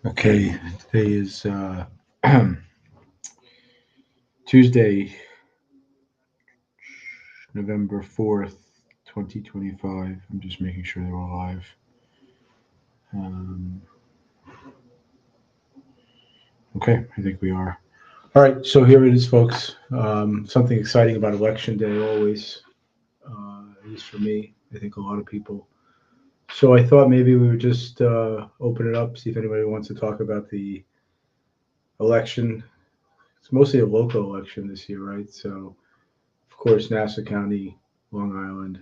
Okay, today is Tuesday, November 4th, 2025. I'm just making sure they're all live. Um, okay, I think we are. All right, so here it is, folks. Something exciting about Election Day always, at least for me. I think a lot of people. So I thought maybe we would just open it up, see if anybody wants to talk about the election. It's mostly a local election this year, right? So, of course, Nassau County, Long Island,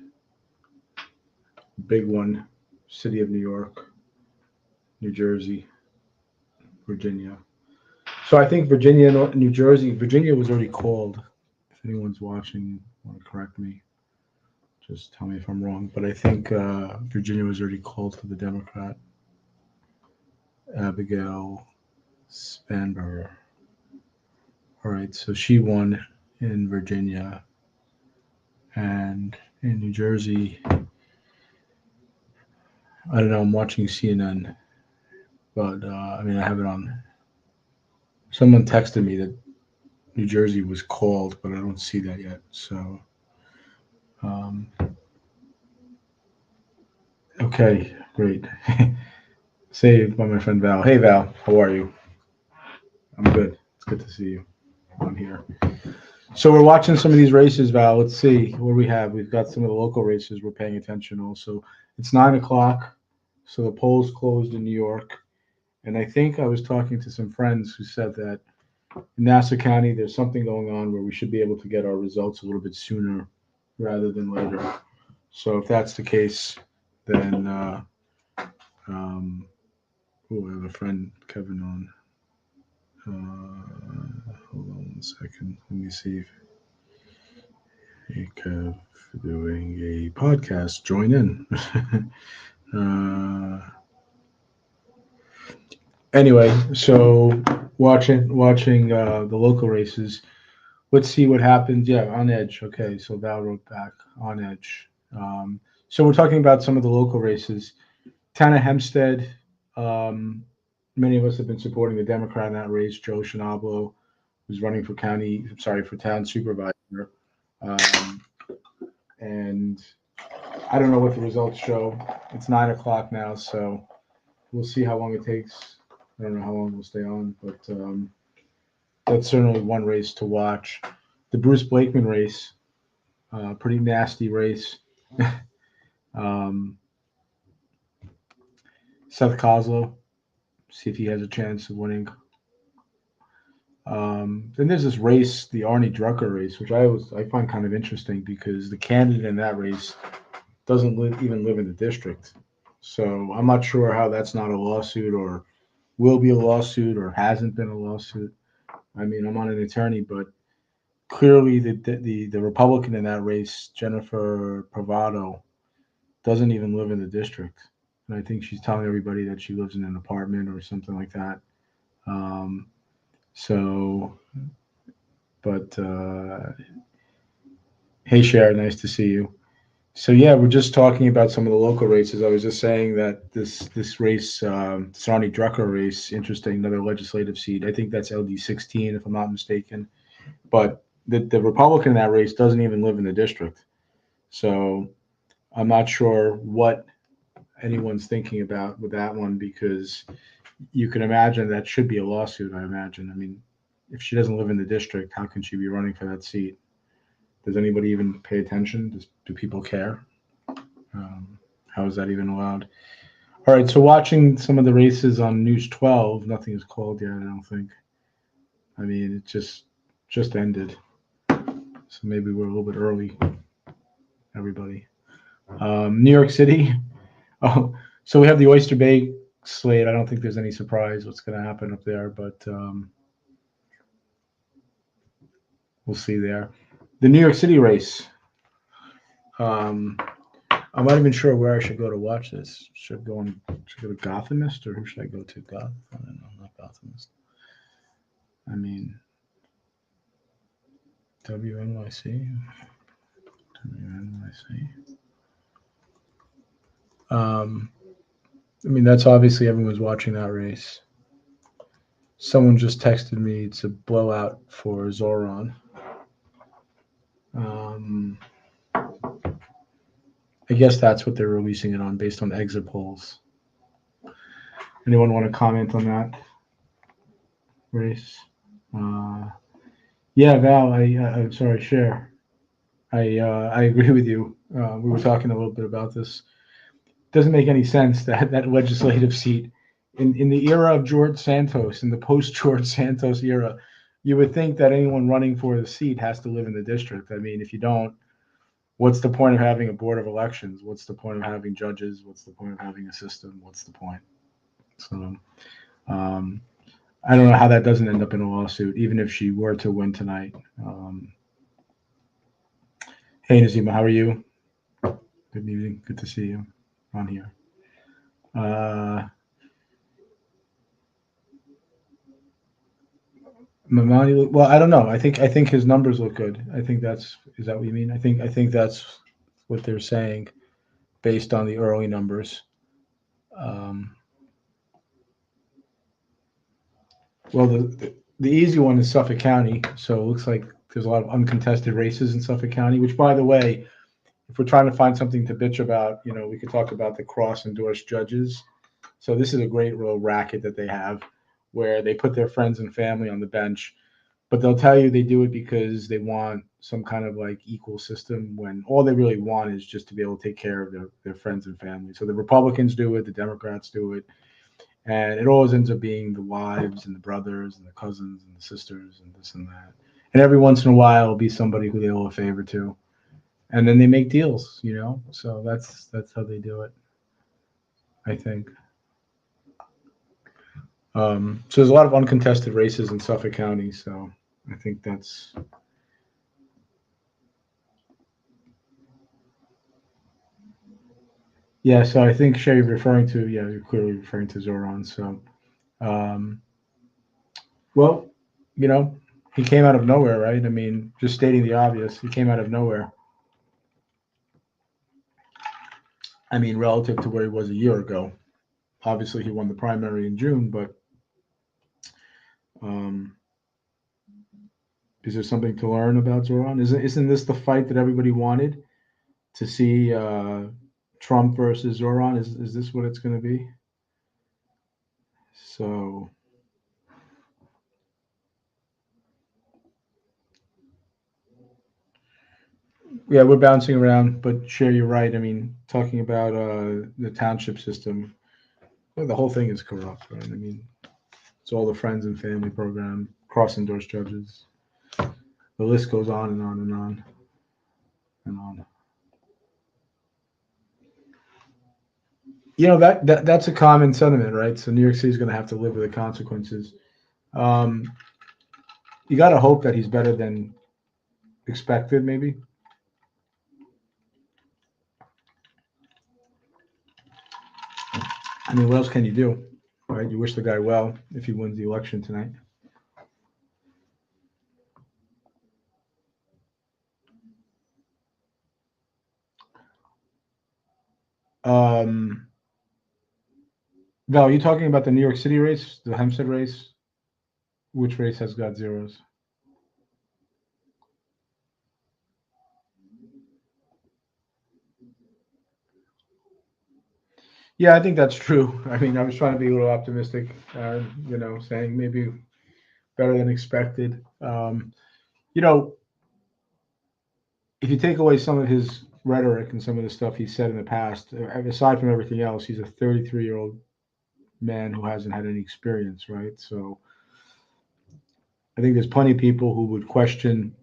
big one, City of New York, New Jersey, Virginia. So I think Virginia, New Jersey, Virginia was already called. If anyone's watching, want to correct me, just tell me if I'm wrong. But I think Virginia was already called for the Democrat, Abigail Spanberger. All right, so she won in Virginia, and in New Jersey, I don't know. I'm watching CNN, but I mean, I have it on. Someone texted me that New Jersey was called, but I don't see that yet. So, um, okay, great. Saved by my friend Val. Hey, Val, how are you? I'm good. It's good to see you. I'm here. So we're watching some of these races, Val. Let's see what we have. We've got some of the local races we're paying attention also. It's 9 o'clock, so the polls closed in New York. And I think I was talking to some friends who said that in Nassau County, there's something going on where we should be able to get our results a little bit sooner rather than later. So if that's the case, then um, I have a friend Kevin on. Hold on 1 second. Let me see if hey Kev doing a podcast. Join in. uh, anyway, so watching the local races. Let's see what happens. Yeah, on edge. Okay, so Val wrote back on edge. So we're talking about some of the local races. Tana Hempstead. Um, Many of us have been supporting the Democrat in that race, Joe Shinablo, who's running for for town supervisor. Um, and I don't know what the results show. It's 9 o'clock now, so we'll see how long it takes. I don't know how long we'll stay on, but that's certainly one race to watch. The Bruce Blakeman race, pretty nasty race. um, Seth Kozlow, see if he has a chance of winning. Then there's this race, the Arnie Drucker race, which I find kind of interesting because the candidate in that race doesn't even live in the district. So I'm not sure how that's not a lawsuit or will be a lawsuit or hasn't been a lawsuit. I mean, I'm not an attorney, but clearly the Republican in that race, Jennifer Pravado, doesn't even live in the district. And I think she's telling everybody that she lives in an apartment or something like that. Um, so, but hey, Sharon, nice to see you. So yeah, we're just talking about some of the local races. I was just saying that this race, Sarni Drucker race, interesting, another legislative seat. I think that's LD 16, if I'm not mistaken. But the Republican in that race doesn't even live in the district, so I'm not sure what anyone's thinking about with that one because you can imagine that should be a lawsuit. I imagine. I mean, if she doesn't live in the district, how can she be running for that seat? Does anybody even pay attention? Do people care? How is that even allowed? All right, so watching some of the races on News 12, nothing is called yet. I don't think. I mean, it just ended, so maybe we're a little bit early. Everybody, New York City. Oh, so we have the Oyster Bay slate. I don't think there's any surprise what's going to happen up there, but we'll see there. The New York City race. Um, I'm not even sure where I should go to watch this. Should I go to Gothamist or who should I go to? Goth? I don't know, not Gothamist. I mean, WNYC. WNYC. Um, I mean, that's obviously everyone's watching that race. Someone just texted me it's a blowout for Zoran. I guess that's what they're releasing it on based on exit polls. Anyone want to comment on that race? Yeah, Val, I'm sorry, Cher. I agree with you. We were talking a little bit about this. Doesn't make any sense that that legislative seat in the era of George Santos, in the post George Santos era, you would think that anyone running for the seat has to live in the district. I mean, if you don't, what's the point of having a board of elections? What's the point of having judges? What's the point of having a system? What's the point? So, I don't know how that doesn't end up in a lawsuit, even if she were to win tonight. Hey, Nazima, how are you? Good evening. Good to see you on here. Mamani, well, I don't know. I think his numbers look good. I think is that what you mean? I think that's what they're saying based on the early numbers. Well, the easy one is Suffolk County. So it looks like there's a lot of uncontested races in Suffolk County, which, by the way, if we're trying to find something to bitch about, we could talk about the cross-endorsed judges. So this is a great real racket that they have where they put their friends and family on the bench, but they'll tell you they do it because they want some kind of like equal system when all they really want is just to be able to take care of their friends and family. So the Republicans do it, the Democrats do it, and it always ends up being the wives and the brothers and the cousins and the sisters and this and that. And every once in a while, it'll be somebody who they owe a favor to, and then they make deals. So that's how they do it, I think. So there's a lot of uncontested races in Suffolk County. So I think that's. Yeah, so I think Shay, you're clearly referring to Zoran. So, well, he came out of nowhere, right? I mean, just stating the obvious, he came out of nowhere. I mean, relative to where he was a year ago. Obviously, he won the primary in June, but is there something to learn about Zoran? Isn't this the fight that everybody wanted to see? Trump versus Zoran. Is this what it's going to be? So. Yeah, we're bouncing around, but Cher, you're right. I mean, talking about the township system, well, the whole thing is corrupt, right? I mean, it's all the friends and family program, cross-endorsed judges. The list goes on and on and on and on. That's a common sentiment, right? So New York City is going to have to live with the consequences. You got to hope that he's better than expected, maybe. I mean, what else can you do, right? You wish the guy well if he wins the election tonight. Val, are you talking about the New York City race, the Hempstead race? Which race has got zeros? Yeah, I think that's true. I mean, I was trying to be a little optimistic, saying maybe better than expected. If you take away some of his rhetoric and some of the stuff he said in the past, aside from everything else, he's a 33-year-old man who hasn't had any experience, right? So I think there's plenty of people who would question,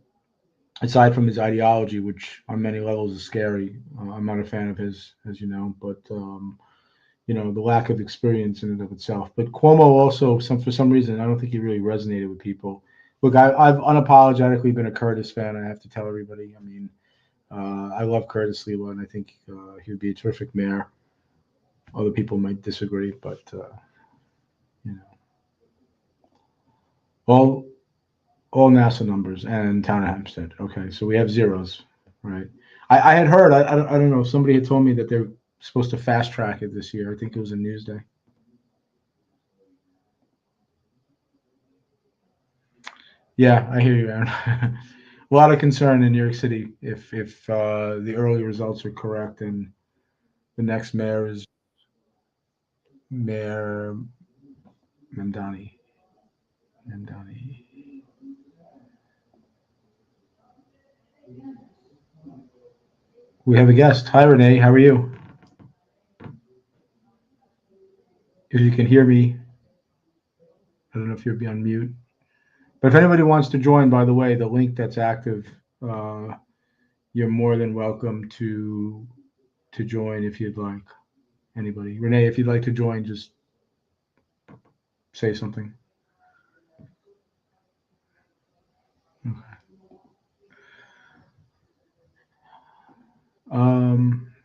aside from his ideology, which on many levels is scary. I'm not a fan of his, as you know, but the lack of experience in and of itself. But Cuomo also, for some reason, I don't think he really resonated with people. Look, I've unapologetically been a Curtis fan. I have to tell everybody. I mean, I love Curtis Sliwa, and I think he would be a terrific mayor. Other people might disagree, but all NASA numbers and town of Hempstead. Okay, so we have zeros, right? I had heard. I don't know. Somebody had told me that they're supposed to fast track it this year. I think it was in Newsday. Yeah, I hear you, Aaron. A lot of concern in New York City if the early results are correct and the next mayor is Mayor Mamdani. Mamdani. We have a guest. Hi, Renee. How are you? If you can hear me, I don't know if you'll be on mute. But if anybody wants to join, by the way, the link that's active, uh, you're more than welcome to join if you'd like. Anybody, Renee, if you'd like to join, just say something.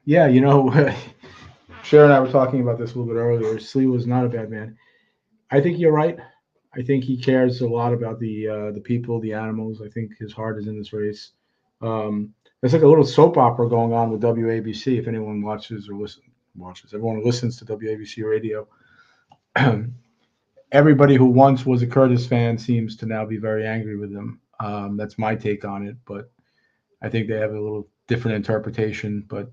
Yeah, Sharon and I were talking about this a little bit earlier. Slee was not a bad man. I think you're right. I think he cares a lot about the people, the animals. I think his heart is in this race. There's like a little soap opera going on with WABC. If anyone watches, everyone listens to WABC radio. Everybody who once was a Curtis fan seems to now be very angry with him. That's my take on it, but I think they have a little different interpretation. But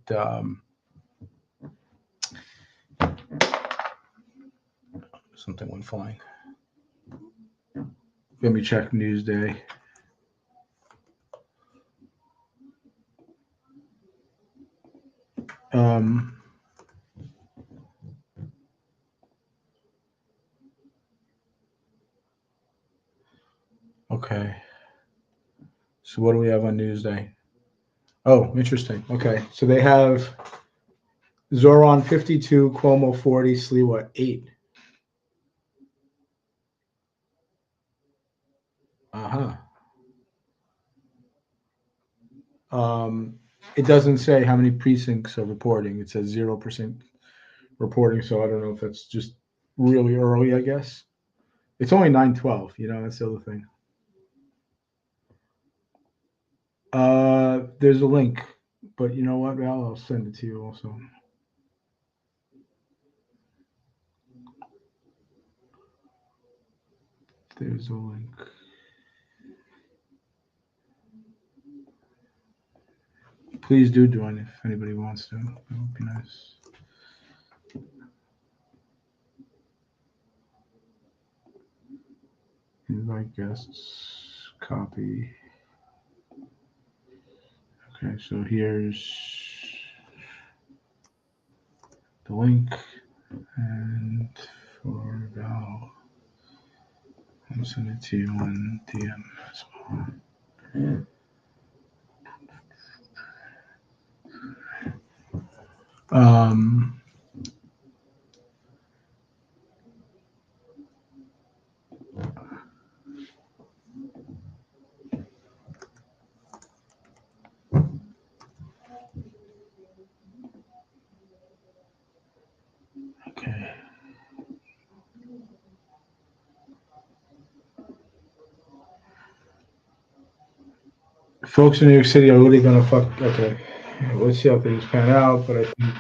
something went flying. Let me check Newsday. Um, okay. So what do we have on Newsday? Oh, interesting. Okay. So they have Zoran 52, Cuomo 40, Sliwa 8. Uh-huh. It doesn't say how many precincts are reporting. It says 0% reporting, so I don't know if that's just really early, I guess. It's only 9:12, that's the other thing. There's a link, but you know what, Val? I'll send it to you also. There's a link. Please do join if anybody wants to. That would be nice. Invite guests, copy. Okay, so here's the link, and for Val, I'll send it to you on DM as well. Um, okay. Folks in New York City are really gonna fuck. Okay, let's see how things pan out. But I think.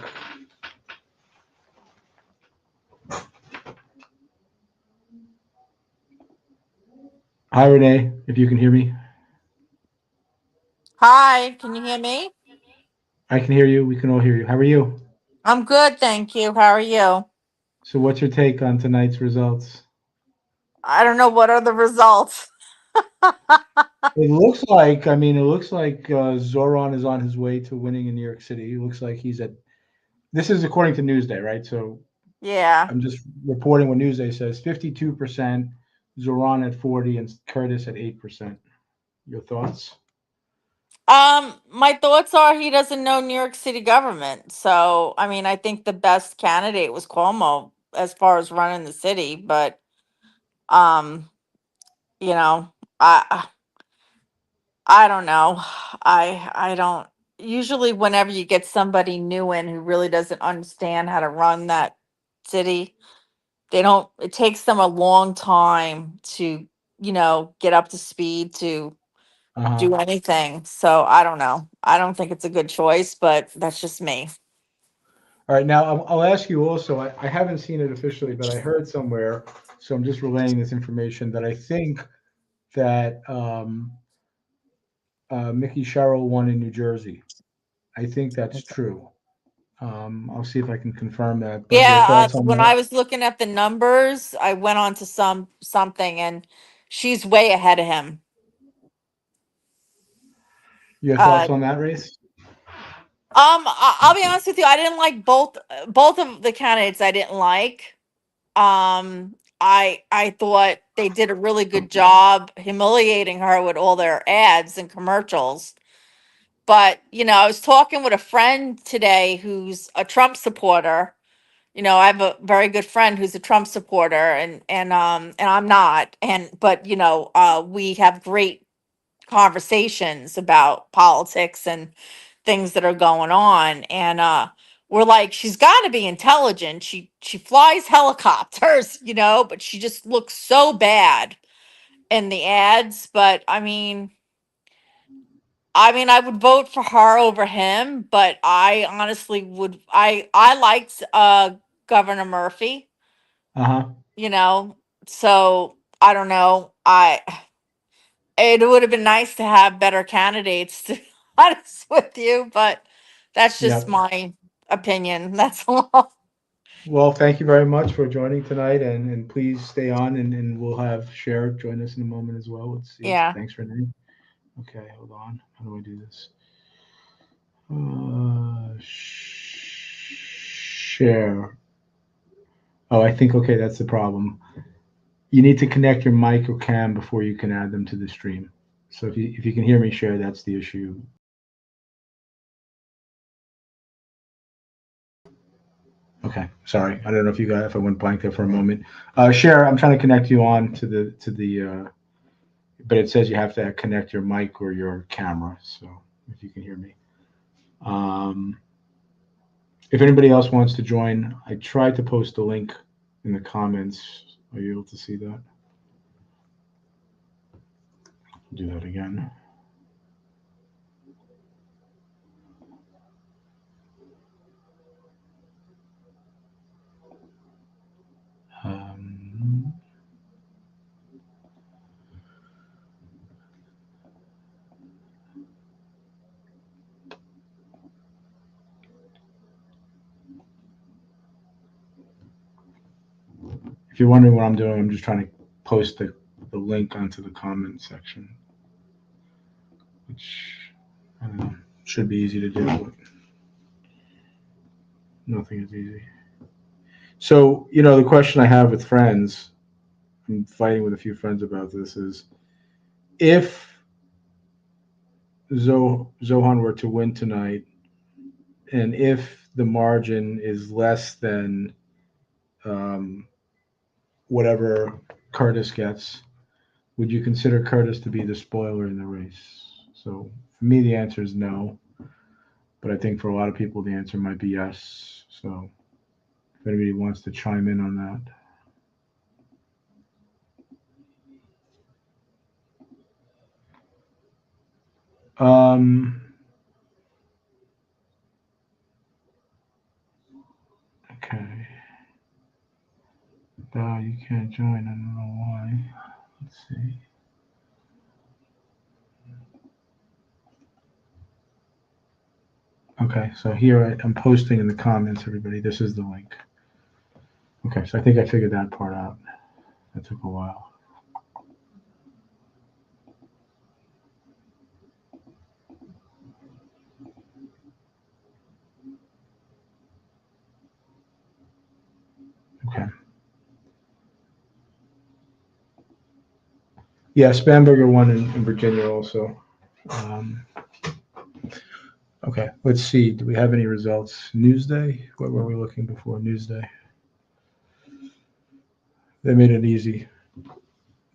Hi, Renee. If you can hear me, Hi, can you hear me? I can hear you. We can all hear you. How are you? I'm good, thank you. How are you? So, what's your take on tonight's results? I don't know what are the results. It looks like Zoran is on his way to winning in New York City. It looks like he's at. This is according to Newsday, right? So Yeah. I'm just reporting what Newsday says. 52%, Zoran at 40, and Curtis at 8%. Your thoughts? My thoughts are he doesn't know New York City government. So, I mean, I think the best candidate was Cuomo as far as running the city, but um, you know, I don't know. I don't usually whenever you get somebody new in who really doesn't understand how to run that city, they don't it takes them a long time to, get up to speed to Uh huh. do anything. So I don't know. I don't think it's a good choice, but that's just me. All right. Now I'll ask you also. I haven't seen it officially, but I heard somewhere. So I'm just relaying this information that I think that Mickey Sherrill won in New Jersey. I think that's true. I'll see if I can confirm that. But your Yeah, thoughts on when I that? was looking at the numbers, I went on to something, and she's way ahead of him. Your Uh, thoughts on that race? I'll be honest with you, I didn't like both of the candidates. I didn't like. I thought they did a really good job humiliating her with all their ads and commercials. But I was talking with a friend today who's a Trump supporter. I have a very good friend who's a Trump supporter, and I'm not. But we have great conversations about politics and things that are going on. And we're like, she's got to be intelligent. She flies helicopters, but she just looks so bad in the ads. But I would vote for her over him, but I honestly would. I liked Governor Murphy. Uh huh. You know, so I don't know. It would have been nice to have better candidates, to be honest with you, but that's just Yep. my opinion. That's all. Well, thank you very much for joining tonight, and please stay on, and we'll have Cher join us in a moment as well. Let's see. Yeah. Thanks, Renee. Okay, hold on. How do I do this? Share. Oh, I think, okay, that's the problem. You need to connect your mic or cam before you can add them to the stream. So if you can hear me share, that's the issue. Okay, sorry. I don't know if I went blank there for a moment. Share, I'm trying to connect you on to the but it says you have to connect your mic or your camera. So if you can hear me. Um, if anybody else wants to join, I tried to post a link in the comments. Are you able to see that? Do that again. Um, if you're wondering what I'm doing, I'm just trying to post the link onto the comment section, which I don't know, should be easy to do, but nothing is easy. So, the question I have with friends, I'm fighting with a few friends about this, is if Zohan were to win tonight, and if the margin is less than um, whatever Curtis gets, would you consider Curtis to be the spoiler in the race? So for me, the answer is no, but I think for a lot of people, the answer might be yes. So if anybody wants to chime in on that. Okay. No, you can't join. I don't know why. Let's see. Okay, so here I'm posting in the comments, everybody. This is the link. Okay, so I think I figured that part out. That took a while. Okay. Yeah, Spamberger won in Virginia also. Um, okay, let's see. Do we have any results? Newsday? What were we looking before? Newsday. They made it easy.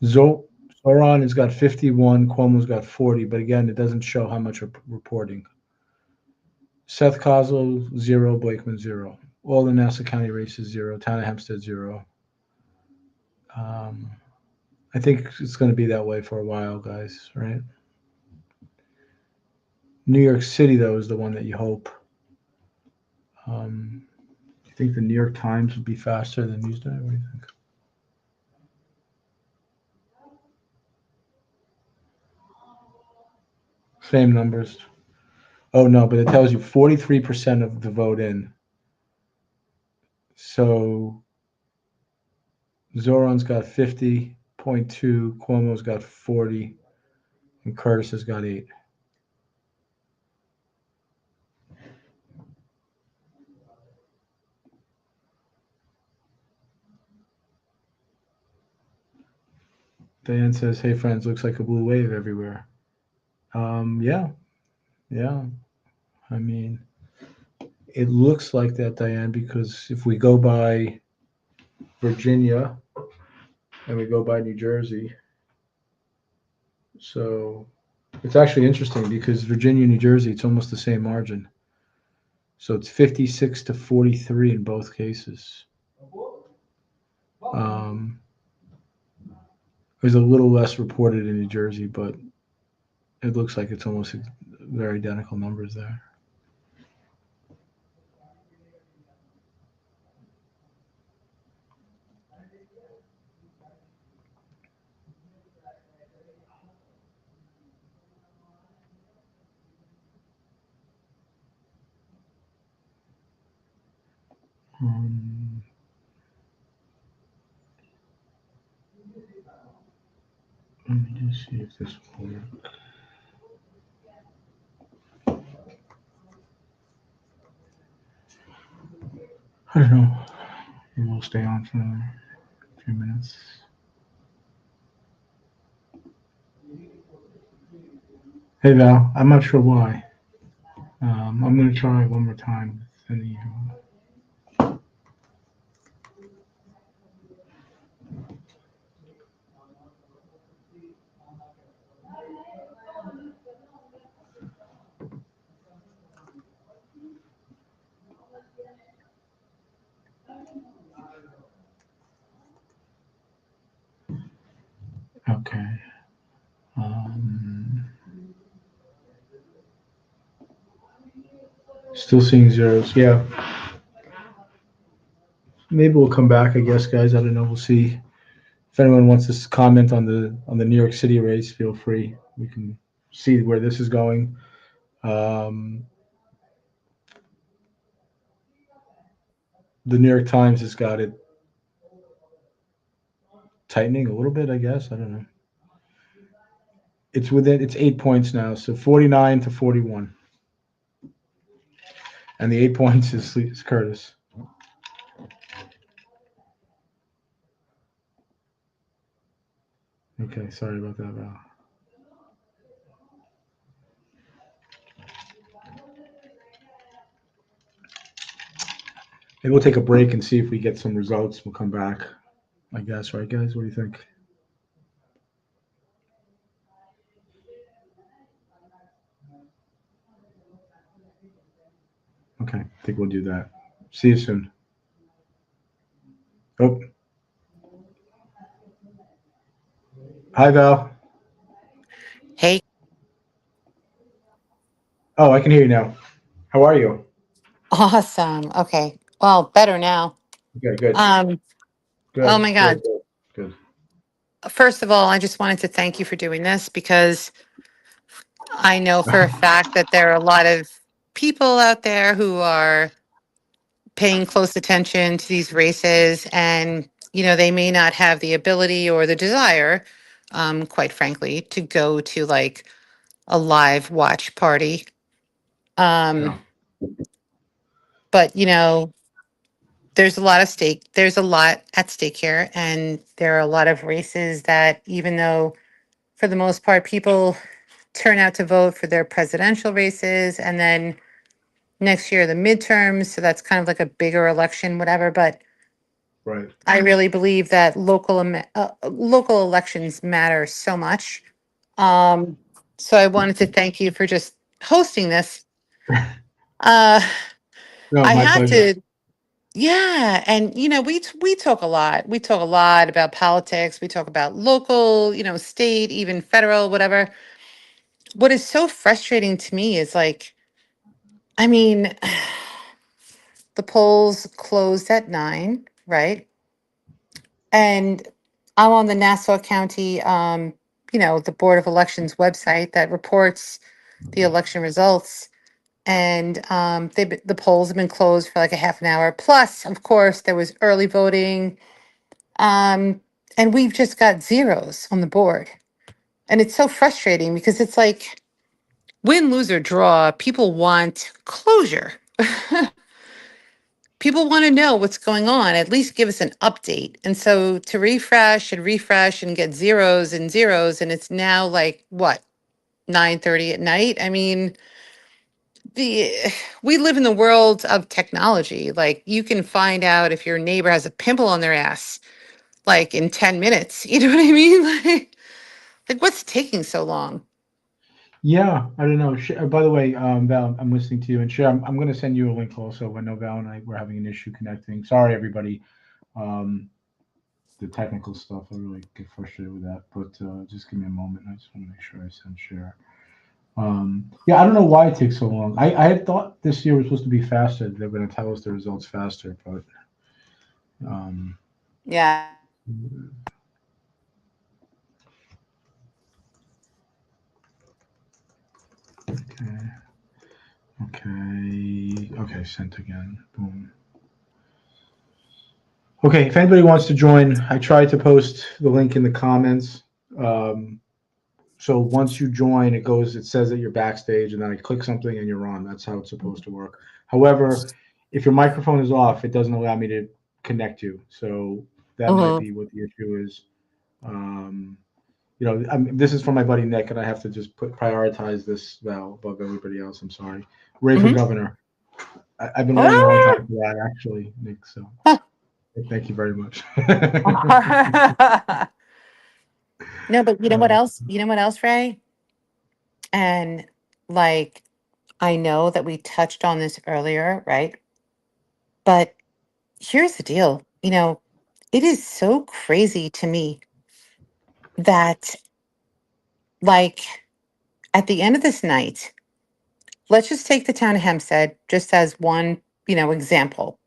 Zoran has got 51, Cuomo's got 40, but again, it doesn't show how much reporting. Seth Kozol, 0, Blakeman, 0. All the Nassau County races, 0. Town of Hempstead, 0. I think it's going to be that way for a while, guys, right? New York City, though, is the one that you hope. Do you think the New York Times would be faster than Newsday? What do you think? Same numbers. Oh, no, but it tells you 43% of the vote in. So Zoran's got 50.2, Cuomo's got 40, and Curtis has got 8. Diane says, "Hey friends, looks like a blue wave everywhere." Yeah, yeah. I mean, it looks like that, Diane, because if we go by Virginia and we go by New Jersey, so it's actually interesting because Virginia, New Jersey, it's almost the same margin. So it's 56 to 43 in both cases. There's a little less reported in New Jersey, but it looks like it's almost very identical numbers there. Let me just see if this will work. I don't know. Maybe we'll stay on for another few minutes. Hey Val, I'm not sure why. I'm going to try one more time. Okay. Still seeing zeros. Yeah. Maybe we'll come back, I guess, guys. I don't know. We'll see. If anyone wants to comment on the New York City race, feel free. We can see where this is going. The New York Times has got it tightening a little bit, I guess. I don't know. It's 8 points now, so 49 to 41. And the 8 points is Curtis. Okay, sorry about that, Val. Maybe we'll take a break and see if we get some results. We'll come back, I guess, right, guys? What do you think? Okay, I think we'll do that. See you soon. Oh. Hi, Val. Hey. Oh, I can hear you now. How are you? Awesome. Okay. Well, better now. Okay, good. Oh Good, my good, God. good, good. First of all, I just wanted to thank you for doing this because I know for a fact that there are a lot of people out there who are paying close attention to these races and, they may not have the ability or the desire, quite frankly, to go to like a live watch party. Yeah. But, there's a lot of stake. There's a lot at stake here. And there are a lot of races that, even though for the most part, people turn out to vote for their presidential races and then next year, the midterms. So that's kind of like a bigger election, whatever. But Right. I really believe that local elections matter so much. So I wanted to thank you for just hosting this. Uh, No, I my had pleasure. to. Yeah, and we talk a lot. We talk a lot about politics. We talk about local, state, even federal, whatever. What is so frustrating to me is like, I mean, the polls closed at 9, right? And I'm on the Nassau County, the Board of Elections website that reports the election results. And the polls have been closed for like a half an hour. Plus, of course, there was early voting. And we've just got zeros on the board. And it's so frustrating because it's like win, lose, or draw, people want closure. People want to know what's going on, at least give us an update. And so to refresh and get zeros and zeros, and it's now like what, 9:30 at night? I mean, the we live in the world of technology. Like you can find out if your neighbor has a pimple on their ass like in 10 minutes. You know what I mean? Like what's taking so long? Yeah, I don't know. By the way, Val, I'm listening to you, and Cher, I'm going to send you a link also. I know Val and I were having an issue connecting. Sorry, everybody. Um, the technical stuff, I really get frustrated with that. But just give me a moment. I just want to make sure I send Cher. Yeah, I don't know why it takes so long. I had thought this year was supposed to be faster. They're going to tell us the results faster, but um, Yeah. okay, okay, sent again. Boom. Okay, if anybody wants to join, I tried to post the link in the comments. Um, so once you join, it says that you're backstage, and then I click something and you're on. That's how it's supposed to work. However, if your microphone is off, it doesn't allow me to connect you. So that might Mhm. be what the issue is. Um, this is from my buddy Nick, and I have to just prioritize this Val above everybody else. I'm sorry. Ray for Mhm. governor. I've been waiting a long Ah! time for that, actually, Nick. So Huh. thank you very much. No, but you know what Uh, else? You know what else, Ray? And like, I know that we touched on this earlier, right? But here's the deal. It is so crazy to me that, like, at the end of this night, let's just take the town of Hempstead just as one, example.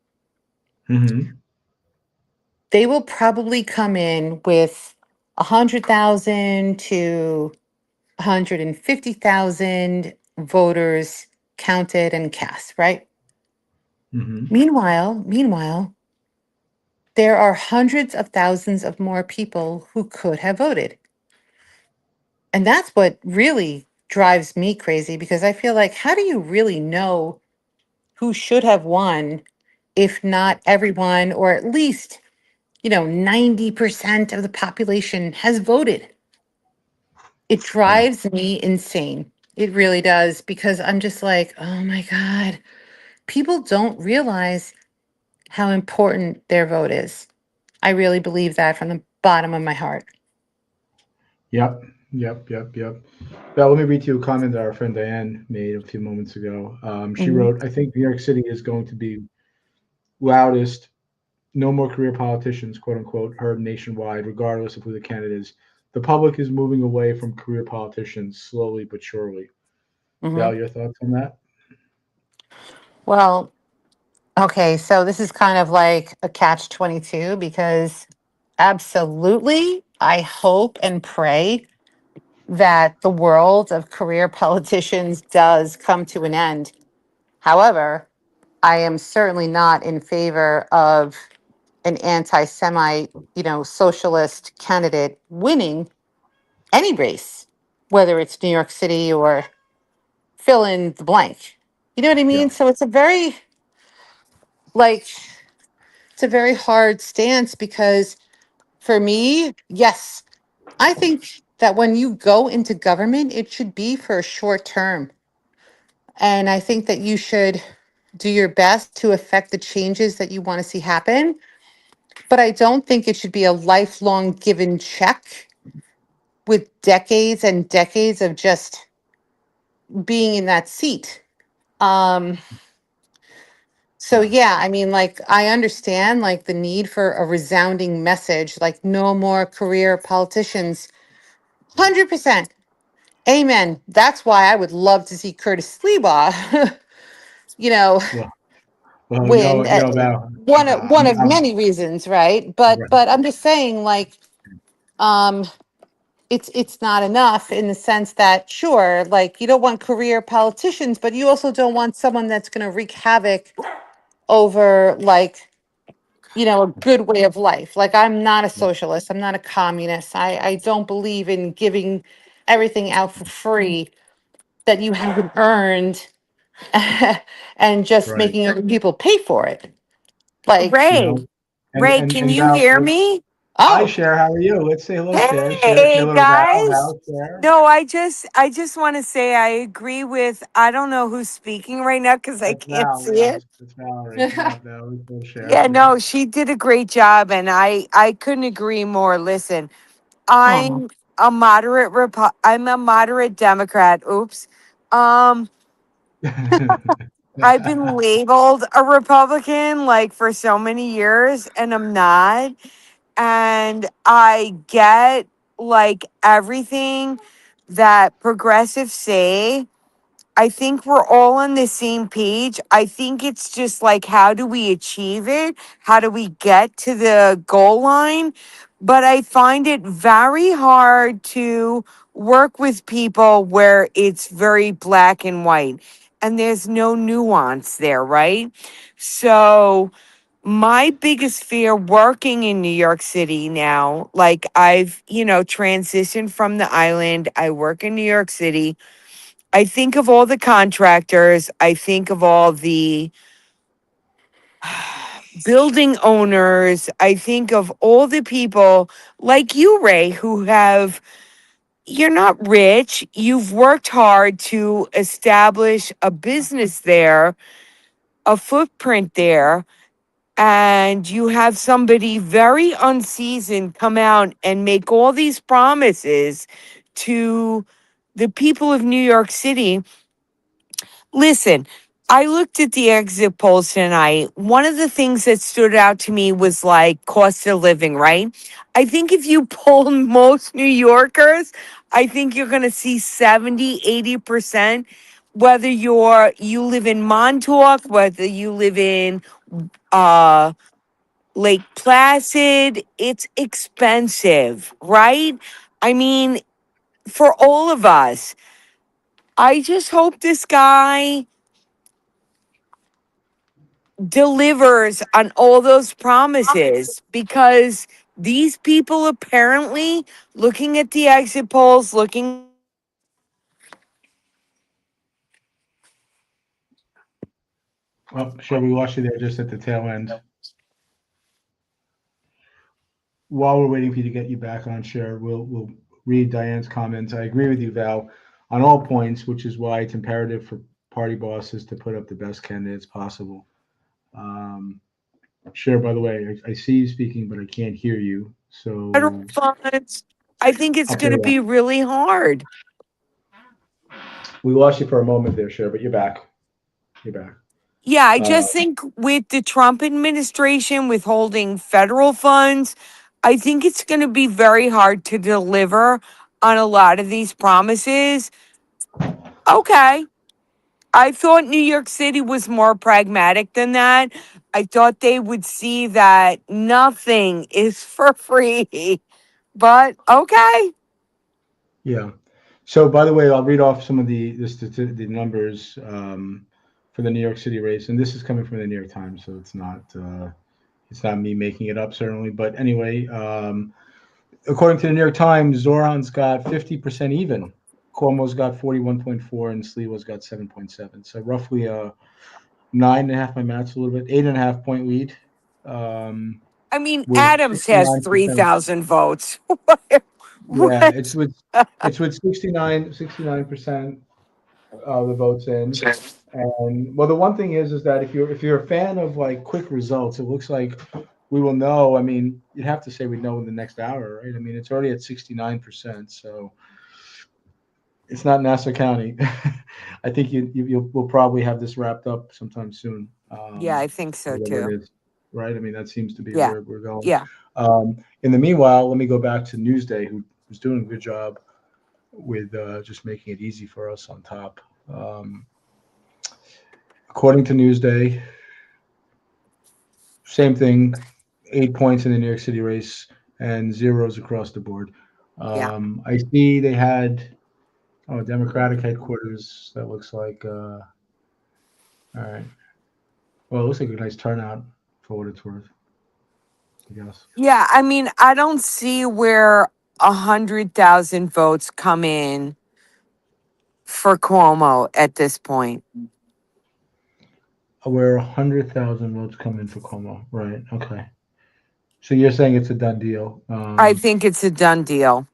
mhm. They will probably come in with 100,000 to 150,000 voters counted and cast, right? Mhm. Meanwhile, there are hundreds of thousands of more people who could have voted. And that's what really drives me crazy because I feel like, how do you really know who should have won if not everyone, or at least, 90% of the population has voted? It Yeah. drives me insane. It really does because I'm just like, oh my God, people don't realize how important their vote is. I really believe that from the bottom of my heart. Yep. Yep. Well, let me read to you a comment that our friend Diane made a few moments ago. She Mhm. wrote, "I think New York City is going to be loudest. No more career politicians, quote unquote, heard nationwide, regardless of who the candidate is. The public is moving away from career politicians slowly but surely." Val, Mhm. your thoughts on that? Well, okay, so this is kind of like a catch 22 because absolutely, I hope and pray that the world of career politicians does come to an end. However, I am certainly not in favor of an anti-Semite, socialist candidate winning any race, whether it's New York City or fill in the blank. You know what I Yeah. mean? So like it's a very hard stance because for me, yes, I think that when you go into government, it should be for a short term. And I think that you should do your best to affect the changes that you want to see happen. But I don't think it should be a lifelong given check with decades and decades of just being in that seat. Um, so Yeah. yeah, I mean, like I understand like the need for a resounding message, like no more career politicians. 100%. Amen. That's why I would love to see Curtis Sliwa, you know, Well, well, win. Val, One of many reasons, right? But right. I'm just saying, like, um, it's not enough in the sense that, sure, like, you don't want career politicians, but you also don't want someone that's going to wreak havoc over, like, a good way of life. Like, I'm not a socialist. I'm not a communist. I don't believe in giving everything out for free that you haven't earned and just Right. making other people pay for it. Like, You Ray, know, Ray, can and you Val, hear me? hi, oh, Cher. How are you? Let's say hello, Cher. Cher, say Hey hello to Val. guys. Val, Cher. No, I just want to say I agree with I don't know who's speaking right now because I That's can't Val. see it. That's Valerie, not Val. Let's go, Cher. Yeah, Yeah. no, she did a great job and I couldn't agree more. Listen, oh, I'm a moderate Democrat. Oops. Um I've been labeled a Republican like for so many years and I'm not. And I get like everything that progressives say. I think we're all on the same page. I think it's just like, how do we achieve it? How do we get to the goal line? But I find it very hard to work with people where it's very black and white and there's no nuance there, right? So, my biggest fear working in New York City now, like I've, transitioned from the island, I work in New York City. I think of all the contractors, I think of all the building owners, I think of all the people like you, Ray, who you're not rich, you've worked hard to establish a business there, a footprint there, and you have somebody very unseasoned come out and make all these promises to the people of New York City. Listen, I looked at the exit polls tonight. One of the things that stood out to me was like cost of living, right? I think if you poll most New Yorkers, I think you're going to see 70, 80%, whether you live in Montauk, whether you live in uh Lake Placid, it's expensive, right? I mean, for all of us, I just hope this guy delivers on all those promises because these people apparently looking at the exit polls, looking. Oh, Cher, we lost you there just at the tail end. While we're waiting for you to get you back on, Cher, we'll read Diane's comments. I agree with you, Val, on all points, which is why it's imperative for party bosses to put up the best candidates possible. Um, Cher, by the way, I see you speaking, but I can't hear you. Federal So funds. I think it's okay, going to be really hard. we lost you for a moment there, Cher, but you're back. You're back. Yeah, I Uh, just think with the Trump administration withholding federal funds, I think it's going to be very hard to deliver on a lot of these promises. Okay. I thought New York City was more pragmatic than that. I thought they would see that nothing is for free. But okay. yeah. So, by the way, I'll read off some of the numbers for the New York City race, and this is coming from the New York Times, so it's not me making it up certainly. But anyway, according to the New York Times, Zoran's got 50% even. Cuomo's got 41.4, and Sliwa's got 7.7. So roughly a 9.5. My math's a little bit 8.5 point lead. I mean, With Adams has 69%. 3,000 votes. Yeah, What? it's with 69% of the votes in. And well, the one thing is that if you're a fan of like quick results, it looks like we will know. I mean, you'd have to say we'd know in the next hour, right? I mean, it's already at 69%, so it's not Nassau County. I think we'll probably have this wrapped up sometime soon. Yeah, I think so Whatever too. it is, right? I mean, that seems to be Yeah. where we're going. Yeah. In the meanwhile, let me go back to Newsday, who's doing a good job with just making it easy for us on top. According to Newsday, same thing, 8 points in the New York City race and zeros across the board. Yeah. I see they had Democratic headquarters. That looks like all right. Well, it looks like a nice turnout for what it's worth, I guess. Yeah, I mean, I don't see where 100,000 votes come in for Cuomo at this point. Where 100,000 votes come in for Como, right? Okay. So you're saying it's a done deal, I think it's a done deal.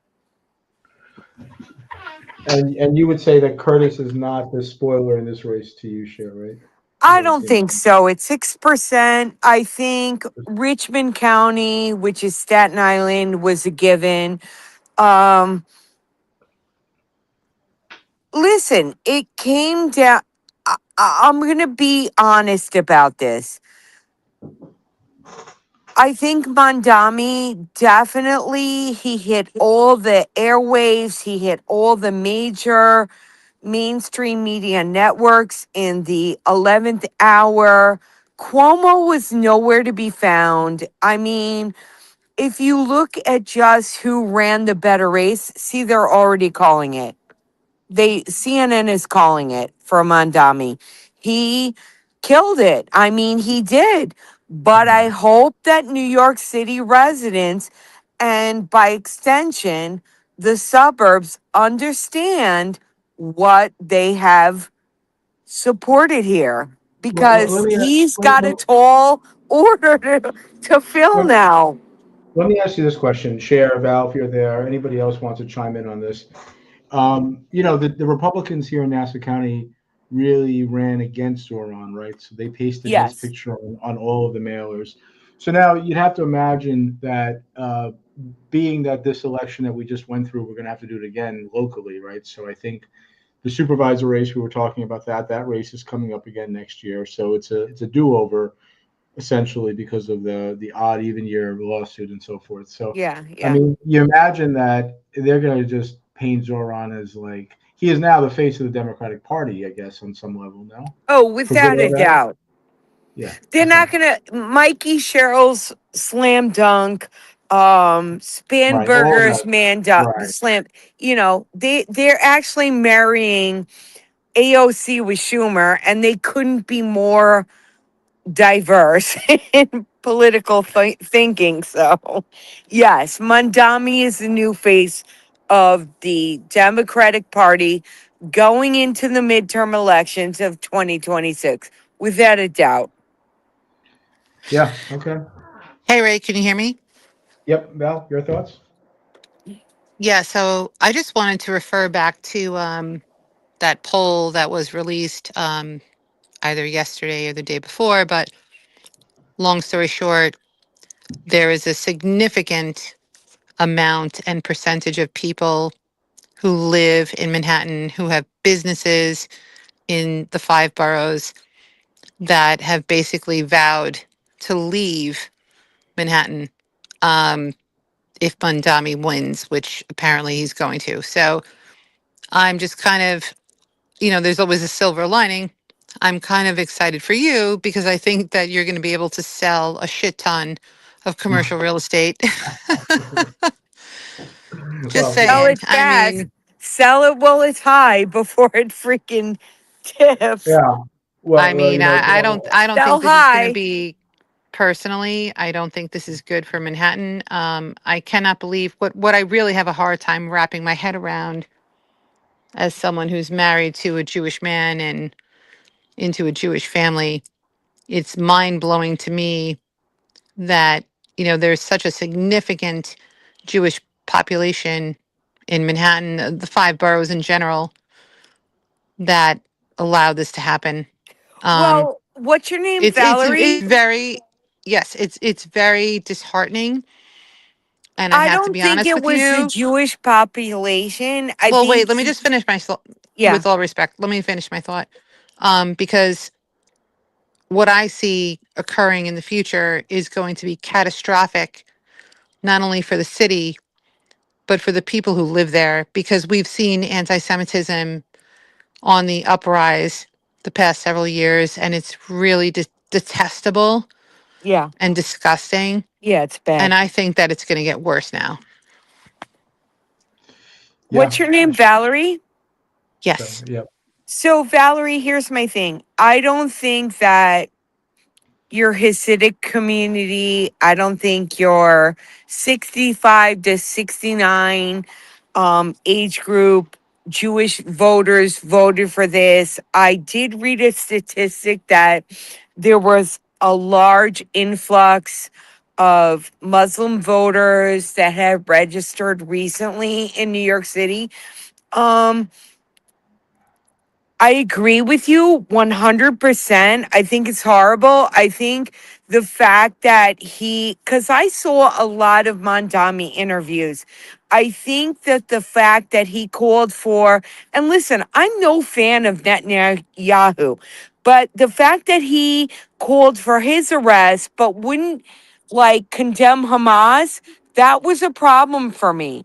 and you would say that Curtis is not the spoiler in this race to you, Cher, right? I You don't don't think? think so. It's 6%. I think Richmond County, which is Staten Island, was a given. Um, Listen, it came down. I'm going to be honest about this. I think Mondami definitely he hit all the airwaves, he hit all the major mainstream media networks in the 11th hour. Cuomo was nowhere to be found. I mean, if you look at just who ran the better race, see, they're already calling it. CNN is calling it for Mondami. He killed it. I mean, he did. But I hope that New York City residents and by extension the suburbs understand what they have supported here Let because me he's let, got a let, tall order to fill let, now. let me ask you this question, Cher, Val, if you're there. Anybody else wants to chime in on this? The Republicans here in Nassau County really ran against Zoran, right? So they pasted his Yes. picture on all of the mailers. So now you'd have to imagine that being that this election that we just went through, we're going to have to do it again locally, right? So I think the supervisor race, we were talking about that race is coming up again next year. So it's a do-over essentially because of the odd even year lawsuit and so forth. So Yeah, I yeah. mean, you imagine that they're going to just paint Zoran as like he is now the face of the Democratic Party, I guess, on some level now, Oh, for good without or a bad. doubt. Yeah. They're Okay. not gonna Mikey Cheryl's slam dunk, Right. All Spanberger's that. man dunk Right. slam, they're actually marrying AOC with Schumer and they couldn't be more diverse in political thinking. So yes, Mandami is the new face of the Democratic Party going into the midterm elections of 2026, without a doubt. Yeah. Okay. Hey, Ray, can you hear me? Yep. Val, your thoughts? Yeah, so I just wanted to refer back to that poll that was released either yesterday or the day before. But long story short, there is a significant amount and percentage of people who live in Manhattan who have businesses in the five boroughs that have basically vowed to leave Manhattan um, if Mandami wins, which apparently he's going to. So I'm just kind of, there's always a silver lining. I'm kind of excited for you because I think that you're going to be able to sell a shit ton of commercial real estate. Just Well, Sell saying. it I fast. mean, Sell it while it's high before it freaking tips. yeah. Well, I don't Sell think this is going to high. be personally. I don't think this is good for Manhattan. I cannot believe what I really have a hard time wrapping my head around as someone who's married to a Jewish man and into a Jewish family. It's mind blowing to me that, there's such a significant Jewish population in Manhattan, the five boroughs in general, that allowed this to happen. Um, Well, what's your name, it's Valerie? very, yes, it's very disheartening. And I I have to don't be think honest it with was the you. Jewish population. I Well, wait, think, let me just finish my thought. yeah, With all respect, let me finish my thought. Because what I see occurring in the future is going to be catastrophic, not only for the city, but for the people who live there, because we've seen anti Semitism on the uprise the past several years, and it's really detestable yeah, and disgusting. yeah, it's And bad. I think that it's going to get worse now. What's your name? Valerie? Yes. Yeah. So, Valerie, here's my thing. I don't think that your Hasidic community, I don't think your 65 to 69 age group Jewish voters voted for this. I did read a statistic that there was a large influx of Muslim voters that have registered recently in New York City. Um, I agree with you 100%. I think it's horrible. I think the fact that because I saw a lot of Mondami interviews, I think that the fact that he called for, and listen, I'm no fan of Netanyahu, but the fact that he called for his arrest but wouldn't like condemn Hamas, that was a problem for me.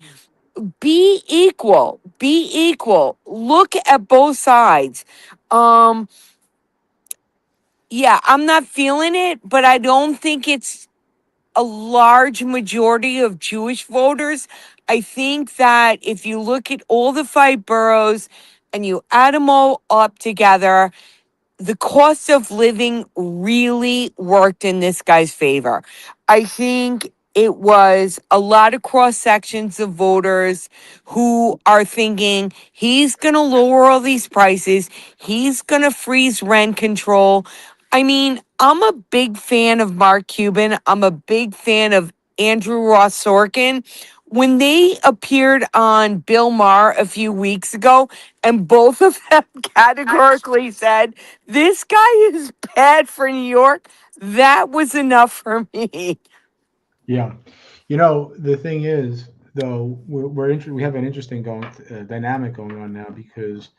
Be equal, be equal, look at both sides. um yeah, I'm not feeling it, but I don't think it's a large majority of Jewish voters. I think that if you look at all the 5 boroughs and you add them all up together, the cost of living really worked in this guy's favor. I think it was a lot of cross sections of voters who are thinking he's going to lower all these prices, he's going to freeze rent control. I mean, I'm a big fan of Mark Cuban, I'm a big fan of Andrew Ross Sorkin. When they appeared on Bill Maher a few weeks ago, and both of them categorically said, this guy is bad for New York, that was enough for me. Yeah. The thing is, though, we have an interesting dynamic going on now, because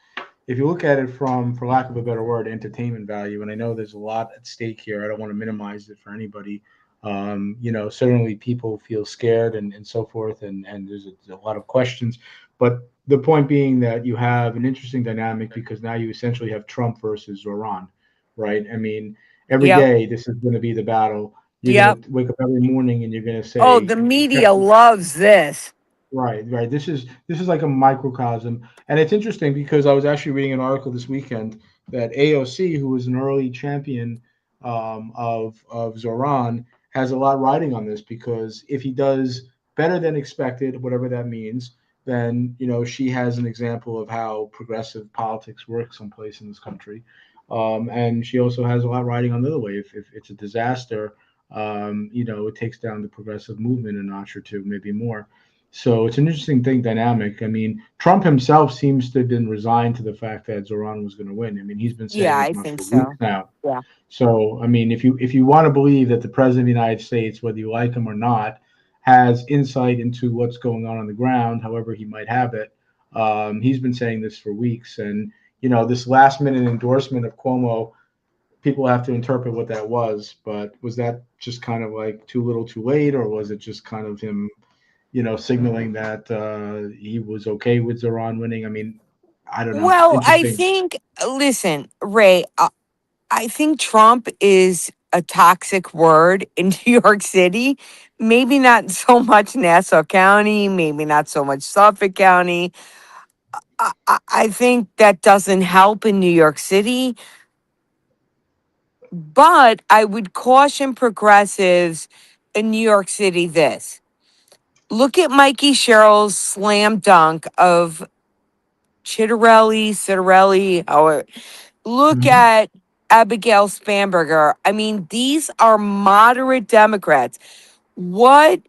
if you look at it from, for lack of a better word, entertainment value, and I know there's a lot at stake here. I don't want to minimize it for anybody. Certainly people feel scared and so forth, and there's a lot of questions. But the point being that you have an interesting dynamic, because now you essentially have Trump versus Iran, right? I mean, every Yep. day this is going to be the battle. You're Yep. going to wake up every morning and you're going to Oh, say, the media loves this. right, right. This is like a microcosm, and it's interesting because I was actually reading an article this weekend that AOC, who was an early champion of Zoran, has a lot riding on this, because if he does better than expected, whatever that means, then she has an example of how progressive politics works someplace in this country, and she also has a lot riding on the other way. If it's a disaster, it takes down the progressive movement a notch or two, maybe more. So it's an interesting dynamic. I mean, Trump himself seems to have been resigned to the fact that Zoran was going to win. I mean, he's been Yeah, saying as I much think for weeks so. now. Yeah. So, I mean, if you want to believe that the president of the United States, whether you like him or not, has insight into what's going on the ground, however he might have it, he's been saying this for weeks. And this last minute endorsement of Cuomo, people have to interpret what that was. But was that just kind of like too little, too late, or was it just kind of him signaling that he was okay with Zoran winning? I mean, I don't know. Well, I Interesting. think, listen, Ray, I think Trump is a toxic word in New York City. Maybe not so much Nassau County, maybe not so much Suffolk County. I think that doesn't help in New York City. But I would caution progressives in New York City this. Look at Mikey Sherrill's slam dunk of Citarelli. Look Mhm. at Abigail Spanberger. I mean, these are moderate Democrats. What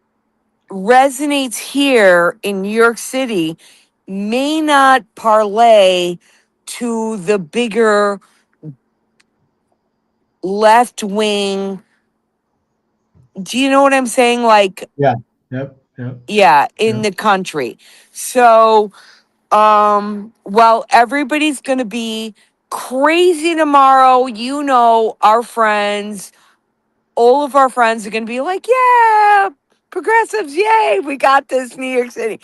resonates here in New York City may not parlay to the bigger left wing. Do you know what I'm saying? Like, Yeah. Yep. Yep. yeah, in Yep. the country. So, well, everybody's going to be crazy tomorrow. Our friends, all of our friends are going to be like, yeah, progressives, yay, we got this, New York City.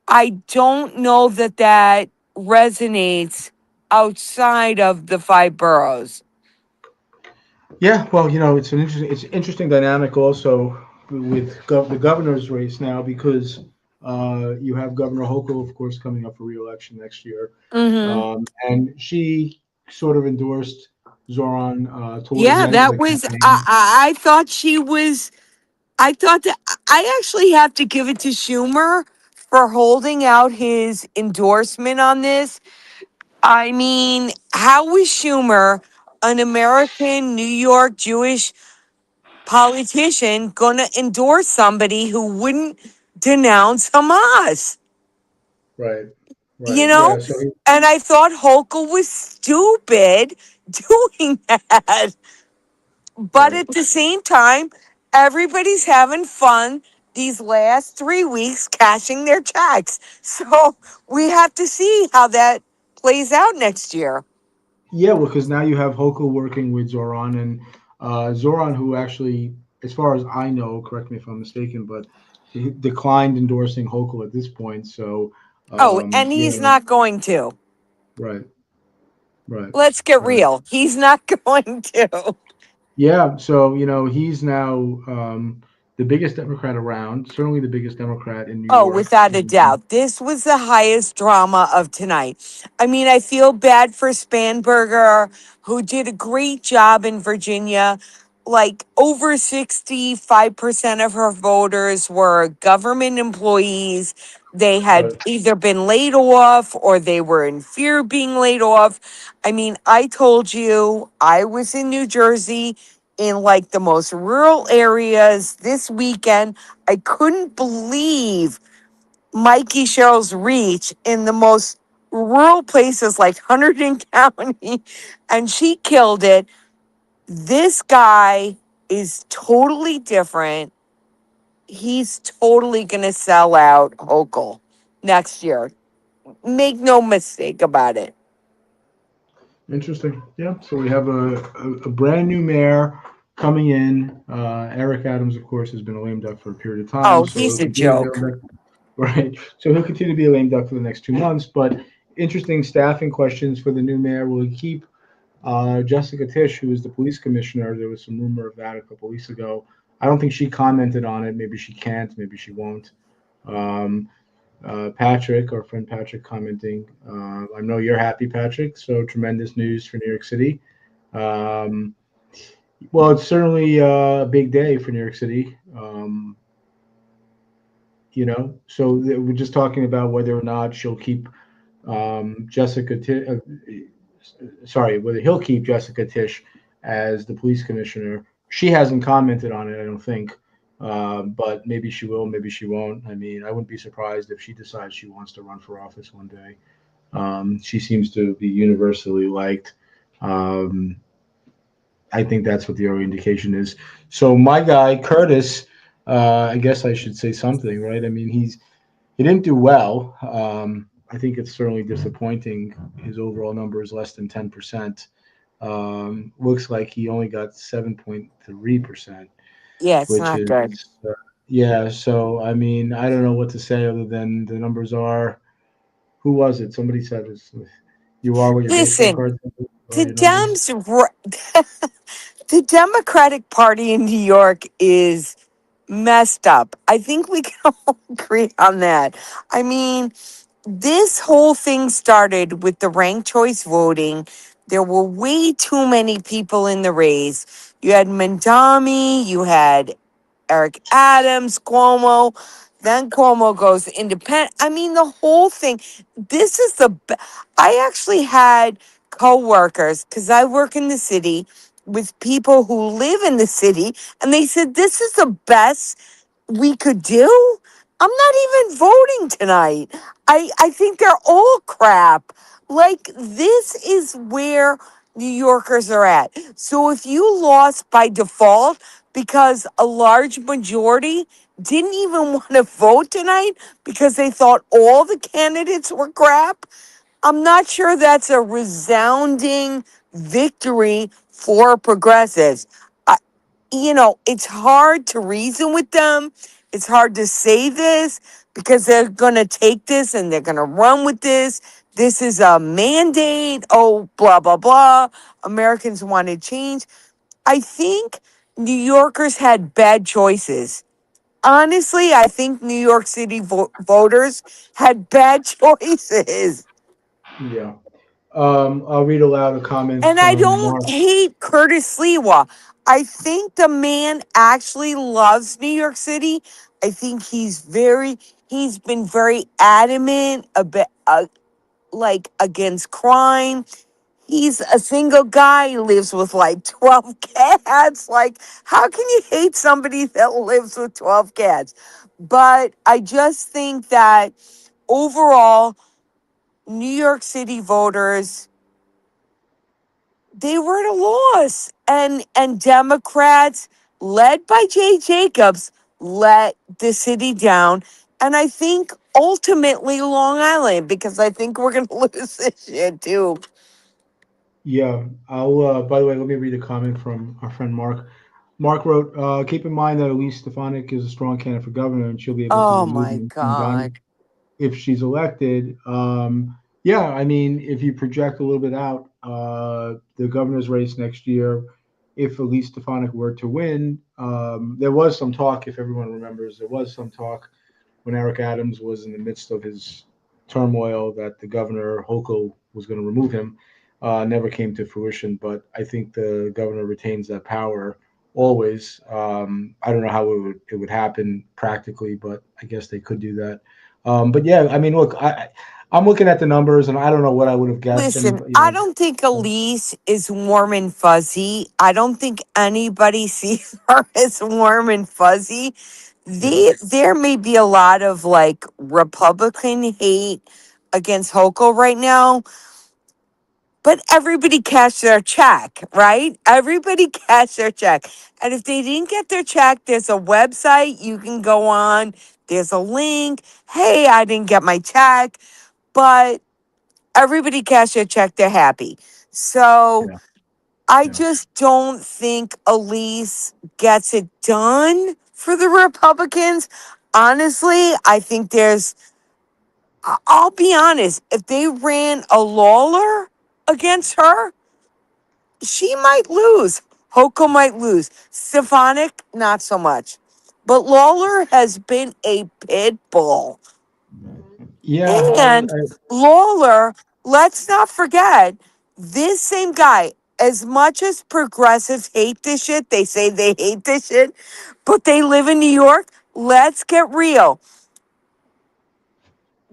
I don't know that resonates outside of the 5 boroughs. Yeah. Well, it's an interesting dynamic also with the governor's race now, because You have Governor Hochul, of course, coming up for reelection next year. Mm-hmm. And she sort of endorsed Zoran towards the Yeah, end of that the was. campaign. I thought she was. I thought that I actually have to give it to Schumer for holding out his endorsement on this. I mean, how was Schumer, an American New York Jewish politician, going to endorse somebody who wouldn't denounce Hamas? Right, You right. know? Yeah, so he, And I thought Hochul was stupid doing that. But right. at the same time, everybody's having fun these last 3 weeks cashing their checks. So we have to see how that plays out next year. Yeah, well, because now you have Hochul working with Zoran, and Zoran, who actually, as far as I know, correct me if I'm mistaken, but he declined endorsing Hochul at this point. So, Oh, and yeah, he's not going to. right, right, Let's get right. real. He's not going to. Yeah, so he's now the biggest Democrat around, certainly the biggest Democrat in New Oh, York. without a doubt. This was the highest drama of tonight. I mean, I feel bad for Spanberger, who did a great job in Virginia. Like over 65% of her voters were government employees. They had Right. either been laid off or they were in fear of being laid off. I mean, I told you I was in New Jersey in like the most rural areas this weekend. I couldn't believe Mikey Cheryl's reach in the most rural places like Hunterdon County, and she killed it. This guy is totally different. He's totally going to sell out Hochul next year. Make no mistake about it. Interesting. Yeah. So we have a brand new mayor coming in. Eric Adams, of course, has been a lame duck for a period of time, Oh, so he'll he's a continue to be a joke. lame duck. Right. So he'll continue to be a lame duck for the next 2 months. But interesting staffing questions for the new mayor. Will he keep Jessica Tisch, who is the police commissioner? There was some rumor of that a couple weeks ago. I don't think she commented on it. Maybe she can't. Maybe she won't. Um, Patrick, our friend Patrick, commenting. I know you're happy, Patrick. So tremendous news for New York City. Um, well, it's certainly a big day for New York City. We're just talking about whether or not she'll keep Jessica. Sorry, whether he'll keep Jessica Tisch as the police commissioner. She hasn't commented on it, I don't think. But maybe she will, maybe she won't. I mean, I wouldn't be surprised if she decides she wants to run for office one day. She seems to be universally liked. Um, I think that's what the early indication is. So my guy Curtis, I guess I should say something, right? I mean, he didn't do well. I think it's certainly disappointing. His overall number is less than 10%. Looks like he only got 7.3%, Yeah, it's which not is good. uh, yeah. So I mean, I don't know what to say other than the numbers are. Who was it? Somebody said this. You are what your baseball Listen, card says the about your numbers. the Democratic Party in New York is messed up. I think we can all agree on that. I mean, this whole thing started with the ranked choice voting. There were way too many people in the race. You had Mandami, you had Eric Adams, Cuomo. Then Cuomo goes independent. I mean, the whole thing. This is I actually had coworkers because I work in the city with people who live in the city, and they said this is the best we could do. I'm not even voting tonight. I think they're all crap. Like this is where New Yorkers are at. So if you lost by default because a large majority didn't even want to vote tonight because they thought all the candidates were crap, I'm not sure that's a resounding victory for progressives. It's hard to reason with them. It's hard to say this because they're going to take this and they're going to run with this. This is a mandate. Oh, blah, blah, blah. Americans wanted change. I think New Yorkers had bad choices. honestly, I think New York City voters had bad choices. Yeah. I'll read aloud a comment And I from don't Mark. hate Curtis Lewa. I think the man actually loves New York City. I think he's been very adamant about, like, against crime. He's a single guy. He lives with like 12 cats. Like, how can you hate somebody that lives with 12 cats? But I just think that overall, New York City voters, they were at a loss. And Democrats, led by Jay Jacobs, let the city down. And I think ultimately Long Island, because I think we're gonna lose this shit too. Yeah, by the way, let me read a comment from our friend Mark. Mark wrote, keep in mind that Elise Stefanik is a strong candidate for governor and she'll be able to Oh remove my him from Ghana God. if she's elected. Yeah, I mean, if you project a little bit out, the governor's race next year, if Elise Stefanik were to win, there was some talk, if everyone remembers, there was some talk when Eric Adams was in the midst of his turmoil that the governor Hochul was going to remove him. Never came to fruition, but I think the governor retains that power always. I don't know how it would happen practically, but I guess they could do that. But yeah, I mean, look, I'm looking at the numbers, and I don't know what I would have guessed. Listen, Anybody, I don't think Elise is warm and fuzzy. I don't think anybody sees her as warm and fuzzy. yeah, There may be a lot of like Republican hate against Hochul right now, but everybody cashed their check, right? Everybody cashed their check. And if they didn't get their check, there's a website you can go on. There's a link. Hey, I didn't get my check, but everybody cashed their check. They're happy. So yeah, I yeah, just don't think Elise gets it done for the Republicans. Honestly, I think I'll be honest, if they ran a Lawler against her, she might lose. Hochul might lose. Stefanik, not so much. But Lawler has been a pit bull. yeah. And Lawler, let's not forget, this same guy, as much as progressives hate this shit, they say they hate this shit, but they live in New York. Let's get real.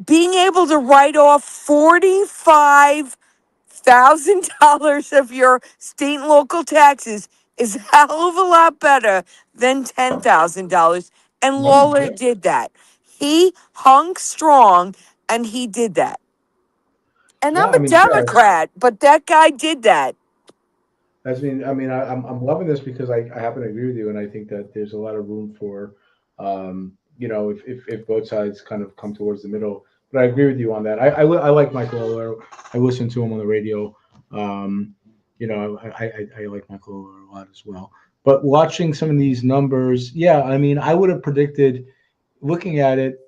Being able to write off $45,000 of your state and local taxes is a hell of a lot better than $10,000. And Right. Lawler did that. He hung strong and he did that. And Yeah, I'm I a mean, sure. Democrat, but that guy did that. I'm loving this because I happen to agree with you, and I think that there's a lot of room for, if both sides kind of come towards the middle. But I agree with you on that. I like Michael Oher. I listen to him on the radio. Um, I like Michael Oher a lot as well. But watching some of these numbers, yeah, I mean, I would have predicted, looking at it.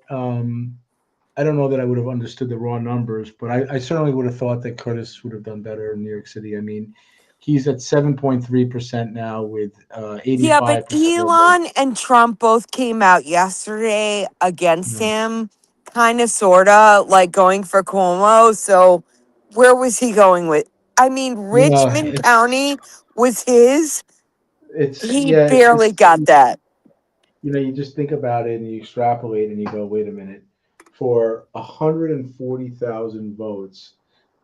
I don't know that I would have understood the raw numbers, but I certainly would have thought that Curtis would have done better in New York City. I mean, he's at 7.3% now with Yeah, but 85% of the vote. Elon and Trump both came out yesterday against Yeah. him, kind of, sort of, like going for Cuomo. So where was he going with? I mean, Yeah, Richmond County was his. He barely it's got that. you just think about it and you extrapolate and you go, wait a minute, for 140,000 votes,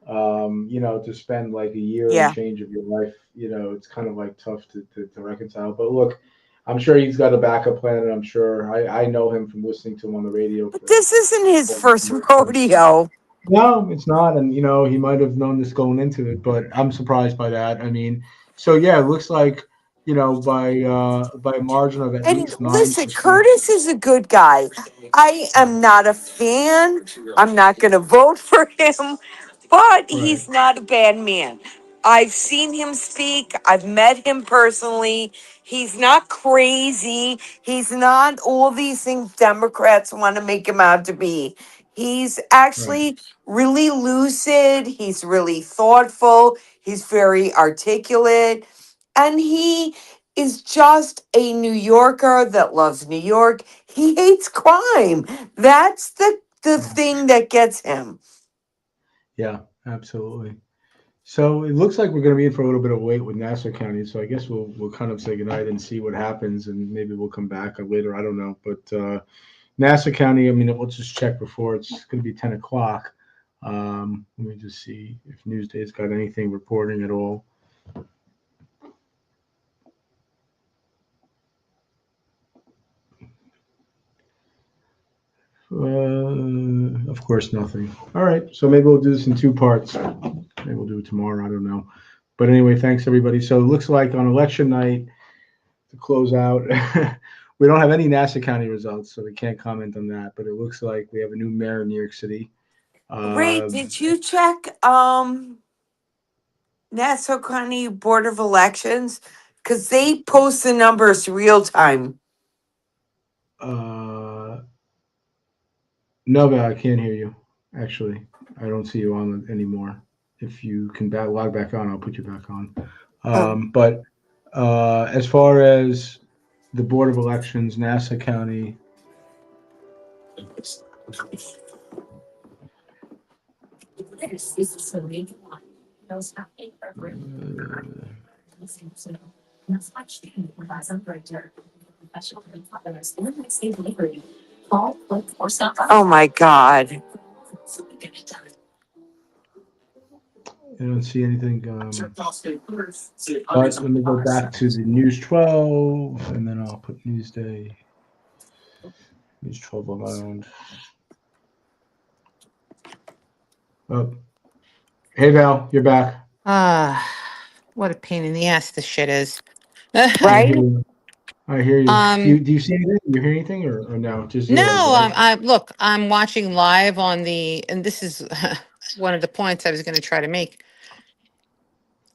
to spend like a year and Yeah. change of your life, it's kind of like tough to reconcile. But look, I'm sure he's got a backup plan, and I'm sure I know him from listening to him on the radio But for this isn't his for first most of. rodeo. No, it's not, and he might have known this going into it, but I'm surprised by that. I mean, so yeah, it looks like by a margin of at And least nine listen, percent. Curtis is a good guy. I am not a fan. I'm not going to vote for him, but Right, he's not a bad man. I've seen him speak. I've met him personally. He's not crazy. He's not all these things Democrats want to make him out to be. He's right. actually really lucid. He's really thoughtful. He's very articulate. And he is just a New Yorker that loves New York. He hates crime. That's the thing that gets him. Yeah, absolutely. So it looks like we're going to be in for a little bit of wait with Nassau County. So I guess we'll kind of say goodnight and see what happens, and maybe we'll come back later. I don't know, but Nassau County. I mean, let's just check before it's going to be 10 o'clock. Let me just see if Newsday's got anything reporting at all. Of course, nothing. All right, so maybe we'll do this in two parts. Maybe we'll do it tomorrow. I don't know. But anyway, thanks everybody. So it looks like on election night, to close out, we don't have any Nassau County results, so we can't comment on that. But it looks like we have a new mayor in New York City. Ray, did you check Nassau County Board of Elections? Because they post the numbers real time. No, but I can't hear you. Actually, I don't see you on anymore. If you can log back on, I'll put you back on. But as far as the Board of Elections, Nassau County. Oh my God. I don't see anything. But let me go back to the News 12, and then I'll put Newsday. News 12 around. Oh, hey Val, you're back. What a pain in the ass this shit is. I Right? hear you. I hear you. Um, Do you see anything? You hear anything, or no? Just No, zero, right? look, I'm watching live on and this is one of the points I was going to try to make.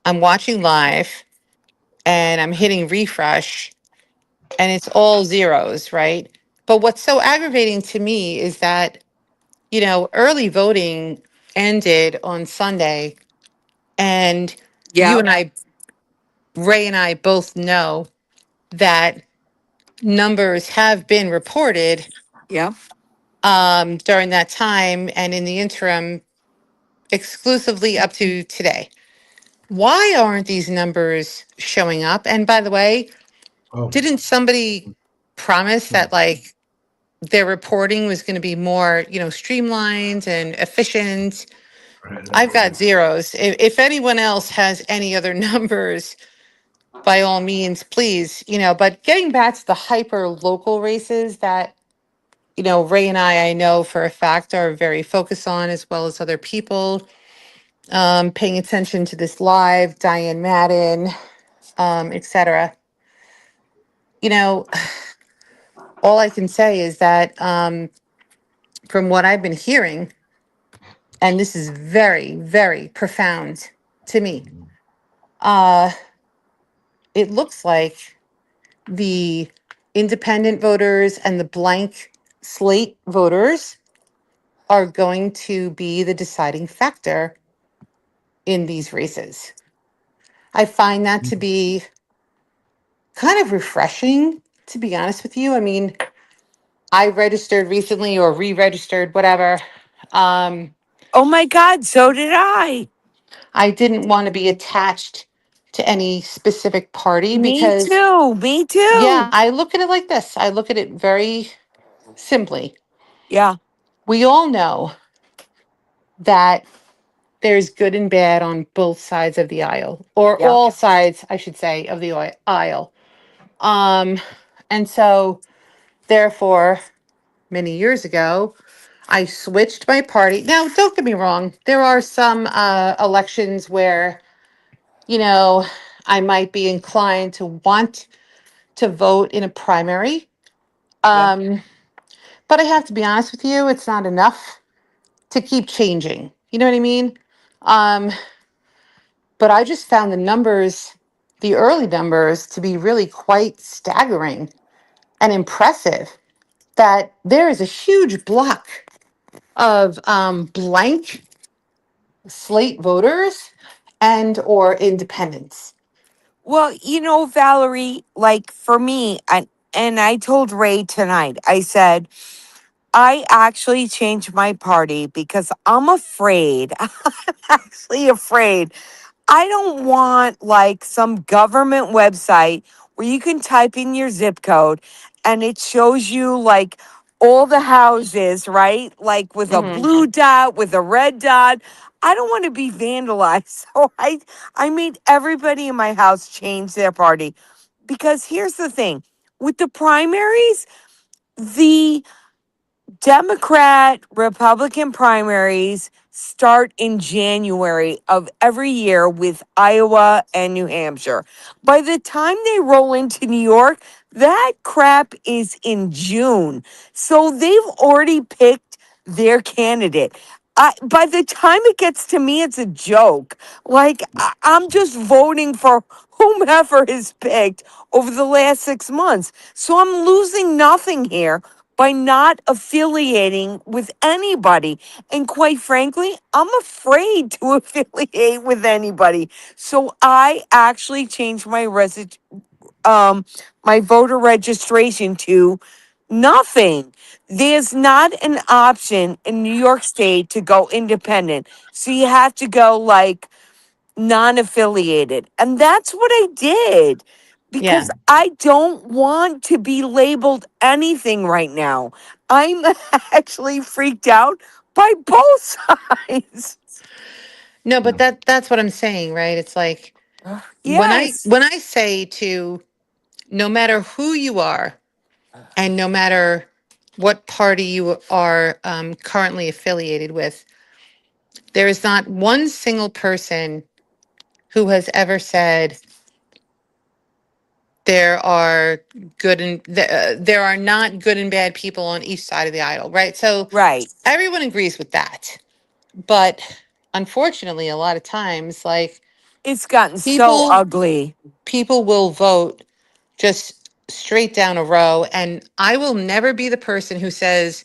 I'm watching live and I'm hitting refresh and it's all zeros, right? But what's so aggravating to me is that, early voting ended on Sunday, and you Yep. and I, Ray and I both know that numbers have been reported Yep. during that time and in the interim exclusively up to today. Why aren't these numbers showing up? And by the way, Oh, didn't somebody promise that like their reporting was going to be more, streamlined and efficient? I've got zeros. If anyone else has any other numbers, by all means, please, but getting back to the hyper local races that, Ray and I know for a fact are very focused on, as well as other people, paying attention to this live, Diane Madden, etc. You know, all I can say is that from what I've been hearing, and this is very, very profound to me, uh, it looks like the independent voters and the blank slate voters are going to be the deciding factor in these races. I find that to be kind of refreshing, to be honest with you. I mean, I registered recently or re-registered, whatever. Oh my God, so did I. I didn't want to be attached to any specific party Me because, too. Me yeah, too. I look at it like this. I look at it very simply. Yeah. We all know that there's good and bad on both sides of the aisle, or Yeah. all sides, I should say, of the aisle. And so, therefore, many years ago, I switched my party. Now, don't get me wrong. There are some elections where, you know, I might be inclined to want to vote in a primary. Yeah. But I have to be honest with you, it's not enough to keep changing. You know what I mean? Um, but I just found the early numbers, to be really quite staggering and impressive that there is a huge block of blank slate voters and or independents. Well, Valerie, like for me, and I told Ray tonight, I said, I actually changed my party because I'm afraid. I'm actually afraid. I don't want like some government website where you can type in your zip code and it shows you like all the houses, right? Like with a Hmm. blue dot, with a red dot. I don't want to be vandalized. So I made everybody in my house change their party because here's the thing. With the primaries, the Democrat Republican primaries start in January of every year with Iowa and New Hampshire. By the time they roll into New York, that crap is in June. So they've already picked their candidate. By the time it gets to me, it's a joke. Like, I'm just voting for whomever is picked over the last 6 months. So I'm losing nothing here by not affiliating with anybody. And quite frankly, I'm afraid to affiliate with anybody. So I actually changed my voter registration to nothing. There's not an option in New York State to go independent. So you have to go like non-affiliated. And that's what I did Yeah. because I don't want to be labeled anything right now. I'm actually freaked out by both sides. No, but Yeah. that's what I'm saying, right? It's like when I Yes. when I say to no matter who you are and no matter what party you are currently affiliated with, there is not one single person who has ever said there are there are not good and bad people on each side of the aisle, right? So Right. everyone agrees with that. But unfortunately, a lot of times, like It's gotten so people ugly. people will vote just straight down a row, and I will never be the person who says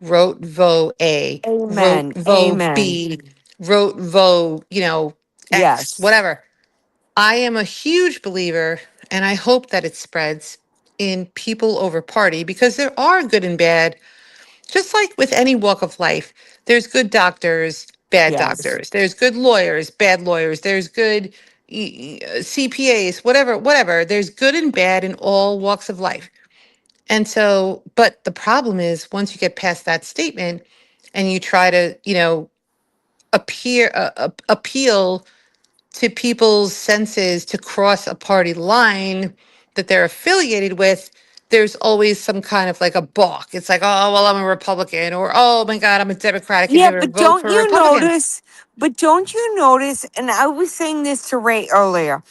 wrote vote A, wrote Amen. vote Amen. B, wrote vote, X, Yes. whatever. I am a huge believer, and I hope that it spreads in people over party because there are good and bad, just like with any walk of life. There's good doctors, bad Yes. doctors. There's good lawyers, bad lawyers. There's good CPAs, whatever, whatever. There's good and bad in all walks of life. And so, but the problem is once you get past that statement and you try to, appeal to people's senses to cross a party line that they're affiliated with, there's always some kind of like a balk. It's like, oh, well, I'm a Republican, or oh my God, I'm a Democrat. I can Yeah, never but vote don't for a you Republican. notice? But don't you notice? And I was saying this to Ray earlier.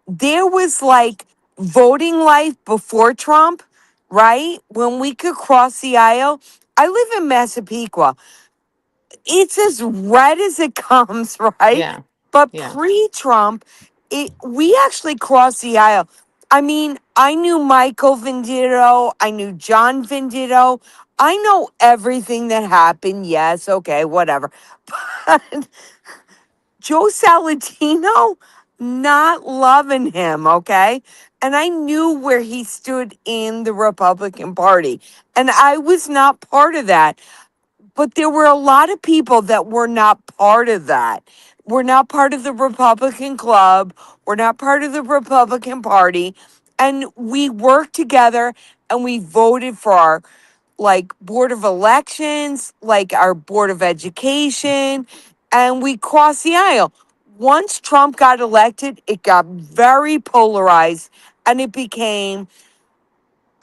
There was like voting life before Trump, right? When we could cross the aisle. I live in Massapequa. It's as red as it comes, right? Yeah. But Yeah. pre-Trump, we actually crossed the aisle. I mean, I knew Michael Venditto, I knew John Venditto. I know everything that happened. Yes, okay, whatever. But Joe Saladino, not loving him, okay? And I knew where he stood in the Republican Party. And I was not part of that. But there were a lot of people that were not part of that. We're not part of the Republican Club. We're not part of the Republican Party. And we worked together and we voted for our like board of elections, like our board of education, and we crossed the aisle. Once Trump got elected, it got very polarized and it became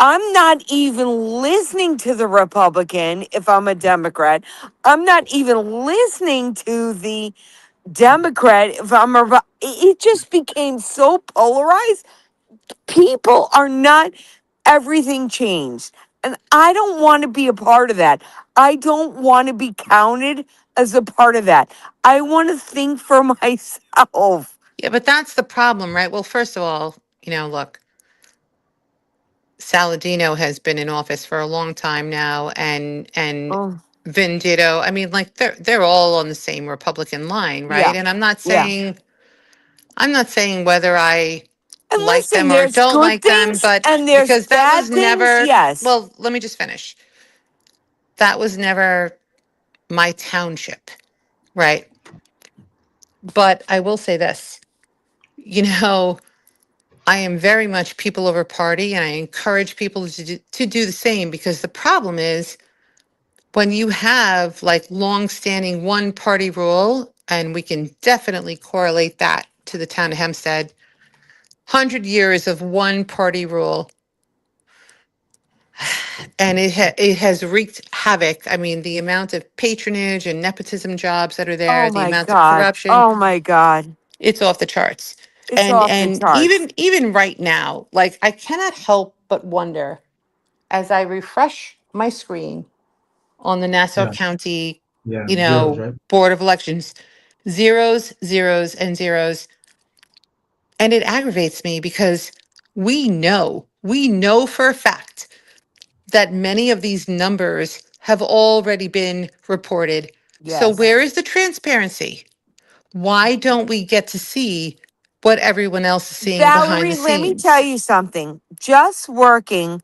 I'm not even listening to the Republican if I'm a Democrat. I'm not even listening to the Democrat if I'm a. It just became so polarized. People are not, everything changed. And I don't want to be a part of that. I don't want to be counted as a part of that. I want to think for myself. Yeah, but that's the problem, right? Well, first of all, look, Saladino has been in office for a long time now, and Oh, Venditto. I mean, like they're all on the same Republican line, right? yeah. And Yeah. I'm not saying whether I And like listen, them or there's don't good like them, things but and there's because that bad was things. never, Yes. well, let me just finish. That was never my township, right? But I will say this, you know, I am very much people over party and I encourage people to do the same because the problem is when you have like long-standing one party rule, and we can definitely correlate that to the town of Hempstead, 100 years of one party rule, and it has wreaked havoc. I mean, the amount of patronage and nepotism jobs that are Oh there, the my amount of God. corruption, Oh my God. it's off the charts. It's And off the and charts. even right now, like I cannot help but wonder as I refresh my screen on the Nassau Yeah, County, yeah, zeros, right? Board of Elections, zeros, zeros, and zeros. And it aggravates me because we know for a fact that many of these numbers have already been reported. So Yes. where is the transparency? Why don't we get to see what everyone else is seeing behind the Valerie, let me tell scenes? you something. Just working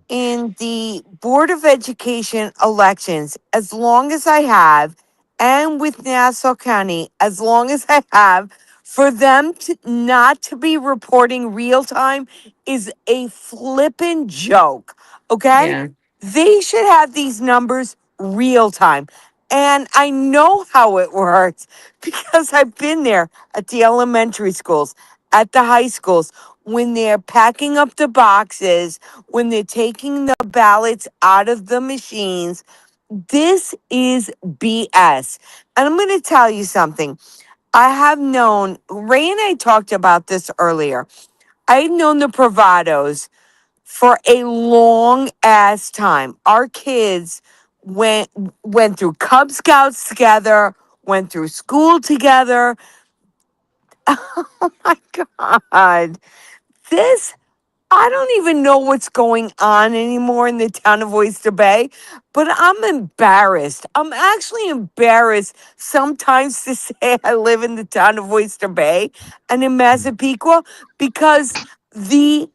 in the Board of Education elections as long as I have, and with Nassau County as long as I have, for them to not to be reporting real time is a flippin' joke. Okay? Yeah. They should have these numbers real time. And I know how it works because I've been there at the elementary schools, at the high schools, when they're packing up the boxes, when they're taking the ballots out of the machines. This is BS. And I'm going to tell you something. I have known, Ray and I talked about this earlier. I've known the Bravados for a long ass time. Our kids went went through Cub Scouts together, went through school together. Oh my God. This I don't even know what's going on anymore in the town of Oyster Bay, but I'm embarrassed. I'm actually embarrassed sometimes to say I live in the town of Oyster Bay and in Massapequa because the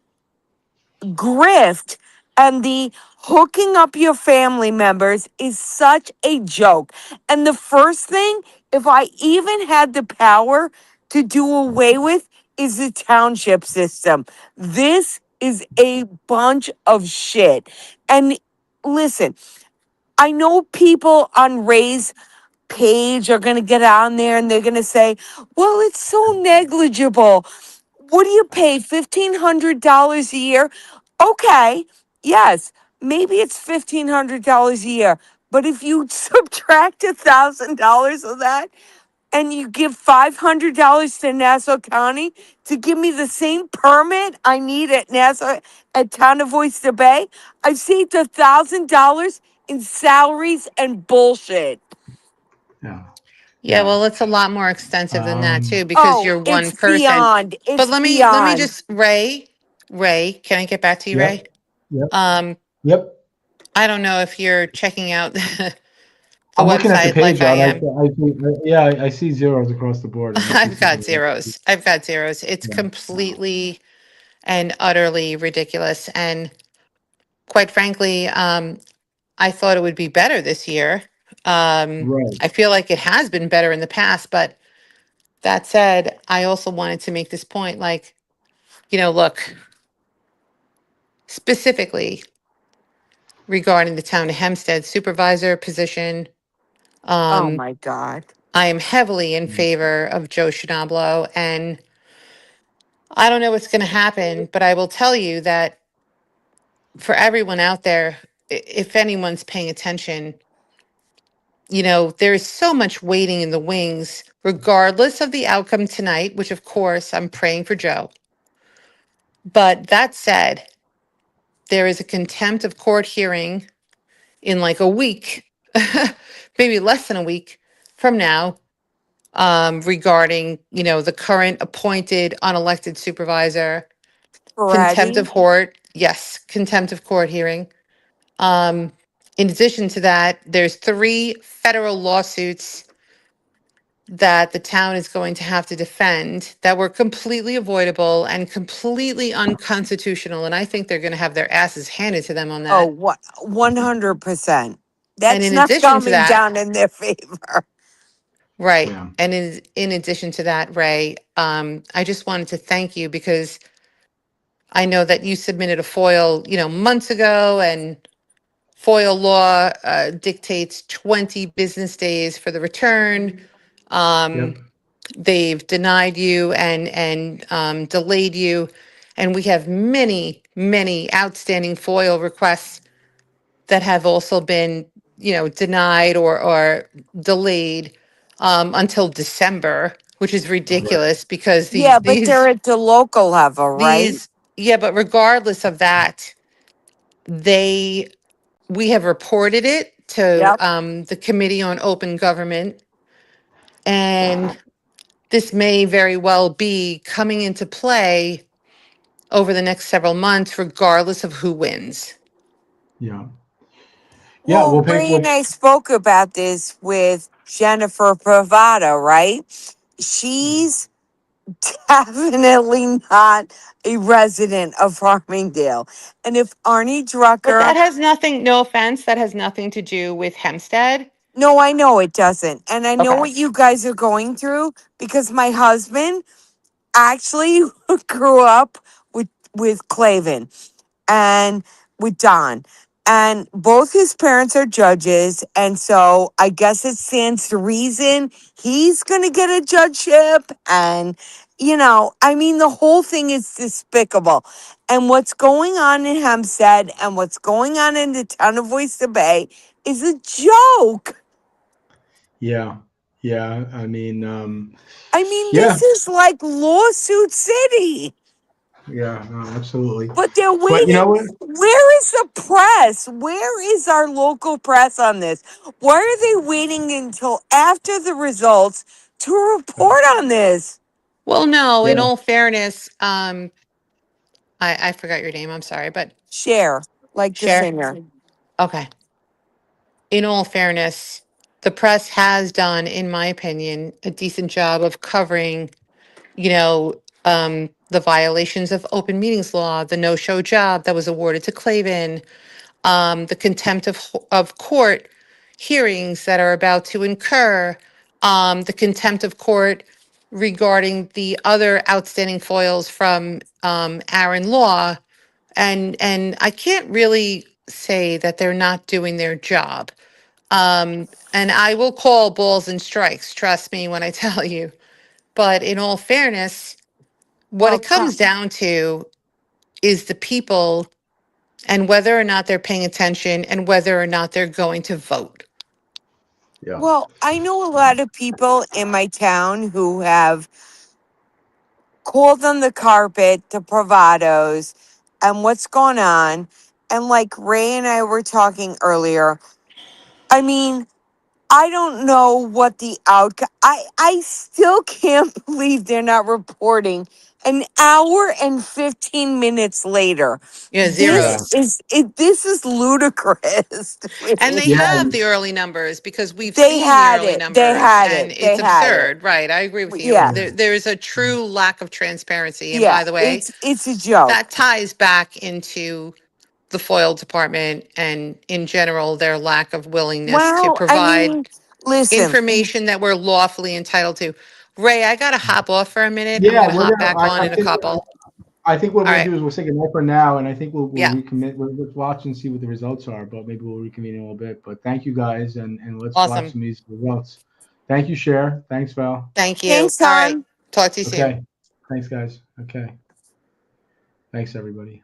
grift and the hooking up your family members is such a joke. And the first thing, if I even had the power to do away with, is the township system. This is a bunch of shit. And listen, I know people on Ray's page are going to get on there and they're going to say, well, it's so negligible. What do you pay? $1,500 a year? Okay, yes, maybe it's $1,500 a year. But if you subtract $1,000 of that and you give $500 to Nassau County to give me the same permit I need at Nassau at Town of Oyster Bay, I've saved $1,000 in salaries and bullshit. Yeah, Yeah, yeah. well, it's a lot more extensive than that too, because Oh, you're one it's person. beyond. But It's let me beyond. just, Ray, can I get back to you, Yep, Ray? yep, Um, yep. I don't know if you're checking out the I'm looking at the website like page, I John. am. Yeah, I see zeros across the board. I don't see I've got something. zeros. I've got zeros. It's Yeah, completely and utterly ridiculous. And quite frankly, I thought it would be better this year. right. I feel like it has been better in the past, but that said, I also wanted to make this point, like, look, specifically regarding the town of Hempstead supervisor position, Oh um, my God. I am heavily in favor of Joe Schnablo, and I don't know what's going to happen, but I will tell you that for everyone out there, if anyone's paying attention, there is so much waiting in the wings, regardless of the outcome tonight, which of course I'm praying for Joe. But that said, there is a contempt of court hearing in like a week, maybe less than a week from now, regarding, the current appointed unelected supervisor, contempt Ready? of court. Yes, contempt of court hearing. Um, in addition to that, there's 3 federal lawsuits that the town is going to have to defend that were completely avoidable and completely unconstitutional. And I think they're going to have their asses handed to them on Oh, that. what 100%. And That's in not addition to coming that, down in their favor. right. Yeah. And in addition to that, Ray, I just wanted to thank you because I know that you submitted a FOIL, months ago, and FOIL law dictates 20 business days for the return. Yep. They've denied you and delayed you, and we have many, many outstanding FOIL requests that have also been, denied or delayed until December, which is Right. ridiculous because Yeah, but these they're at the local level, right? these yeah, but regardless of that, they we have reported it to Yep. the Committee on Open Government, and this may very well be coming into play over the next several months, regardless of who wins. Yeah. Yeah. Well, Ray and I spoke about this with Jennifer Pravada, right? She's definitely not a resident of Farmingdale. And if Arnie But that Drucker, has nothing, no offense, that has nothing to do with Hempstead. no, I know it doesn't. And I know Okay. what you guys are going through because my husband actually grew up with Clavin and with Don. And both his parents are judges. And so I guess it stands to reason he's going to get a judgeship. And, I mean, the whole thing is despicable. And what's going on in Hempstead and what's going on in the town of Oyster Bay is a joke. Yeah. Yeah. I mean, I mean, yeah. this is like lawsuit city. Yeah. No, absolutely. But they're But you know waiting. what? Where is the press? Where is our local press on this? Why are they waiting until after the results to report on this? Well, no, in Yeah. all fairness, I forgot your name. I'm sorry, but Share, like the share. singer. Okay. In all fairness, the press has done, in my opinion, a decent job of covering, the violations of open meetings law, the no-show job that was awarded to Clavin, the contempt of court hearings that are about to incur, the contempt of court regarding the other outstanding foils from Aaron Law, and I can't really say that they're not doing their job. And I will call balls and strikes, trust me when I tell you. But in all fairness, what Well, it comes down to is the people and whether or not they're paying attention and whether or not they're going to vote. Yeah. I know a lot of people in my town who have called on the carpet, the bravados, and what's going on. And like Ray and I were talking earlier, I mean, I don't know what the outcome. I still can't believe they're not reporting an hour and 15 minutes later. Yeah, Yeah. zeros. This is ludicrous to And me. they Yeah. have the early numbers because we've They seen the had early it. They numbers had and it. They it's had it. absurd. Right. I agree with you. Yeah. There is a true lack of transparency. And Yeah. by the way, It's a joke. that ties back into the FOIL department and in general, their lack of willingness to Well, I provide mean, listen, information that we're lawfully entitled to. Ray, I got to hop off for a minute. I'm Yeah. going to hop back on in a couple. I think what All we'll right. do is we'll say goodnight for now, and I think we'll Yeah. recommit. Let's watch and see what the results are, but maybe we'll reconvene in a little bit. But thank you guys, and let's watch Awesome. some of these results. Thank you, Cher. Thanks, Val. Thank you. thanks, All right. hon. Talk to you soon. Okay. Thanks, guys. Okay. Thanks, everybody.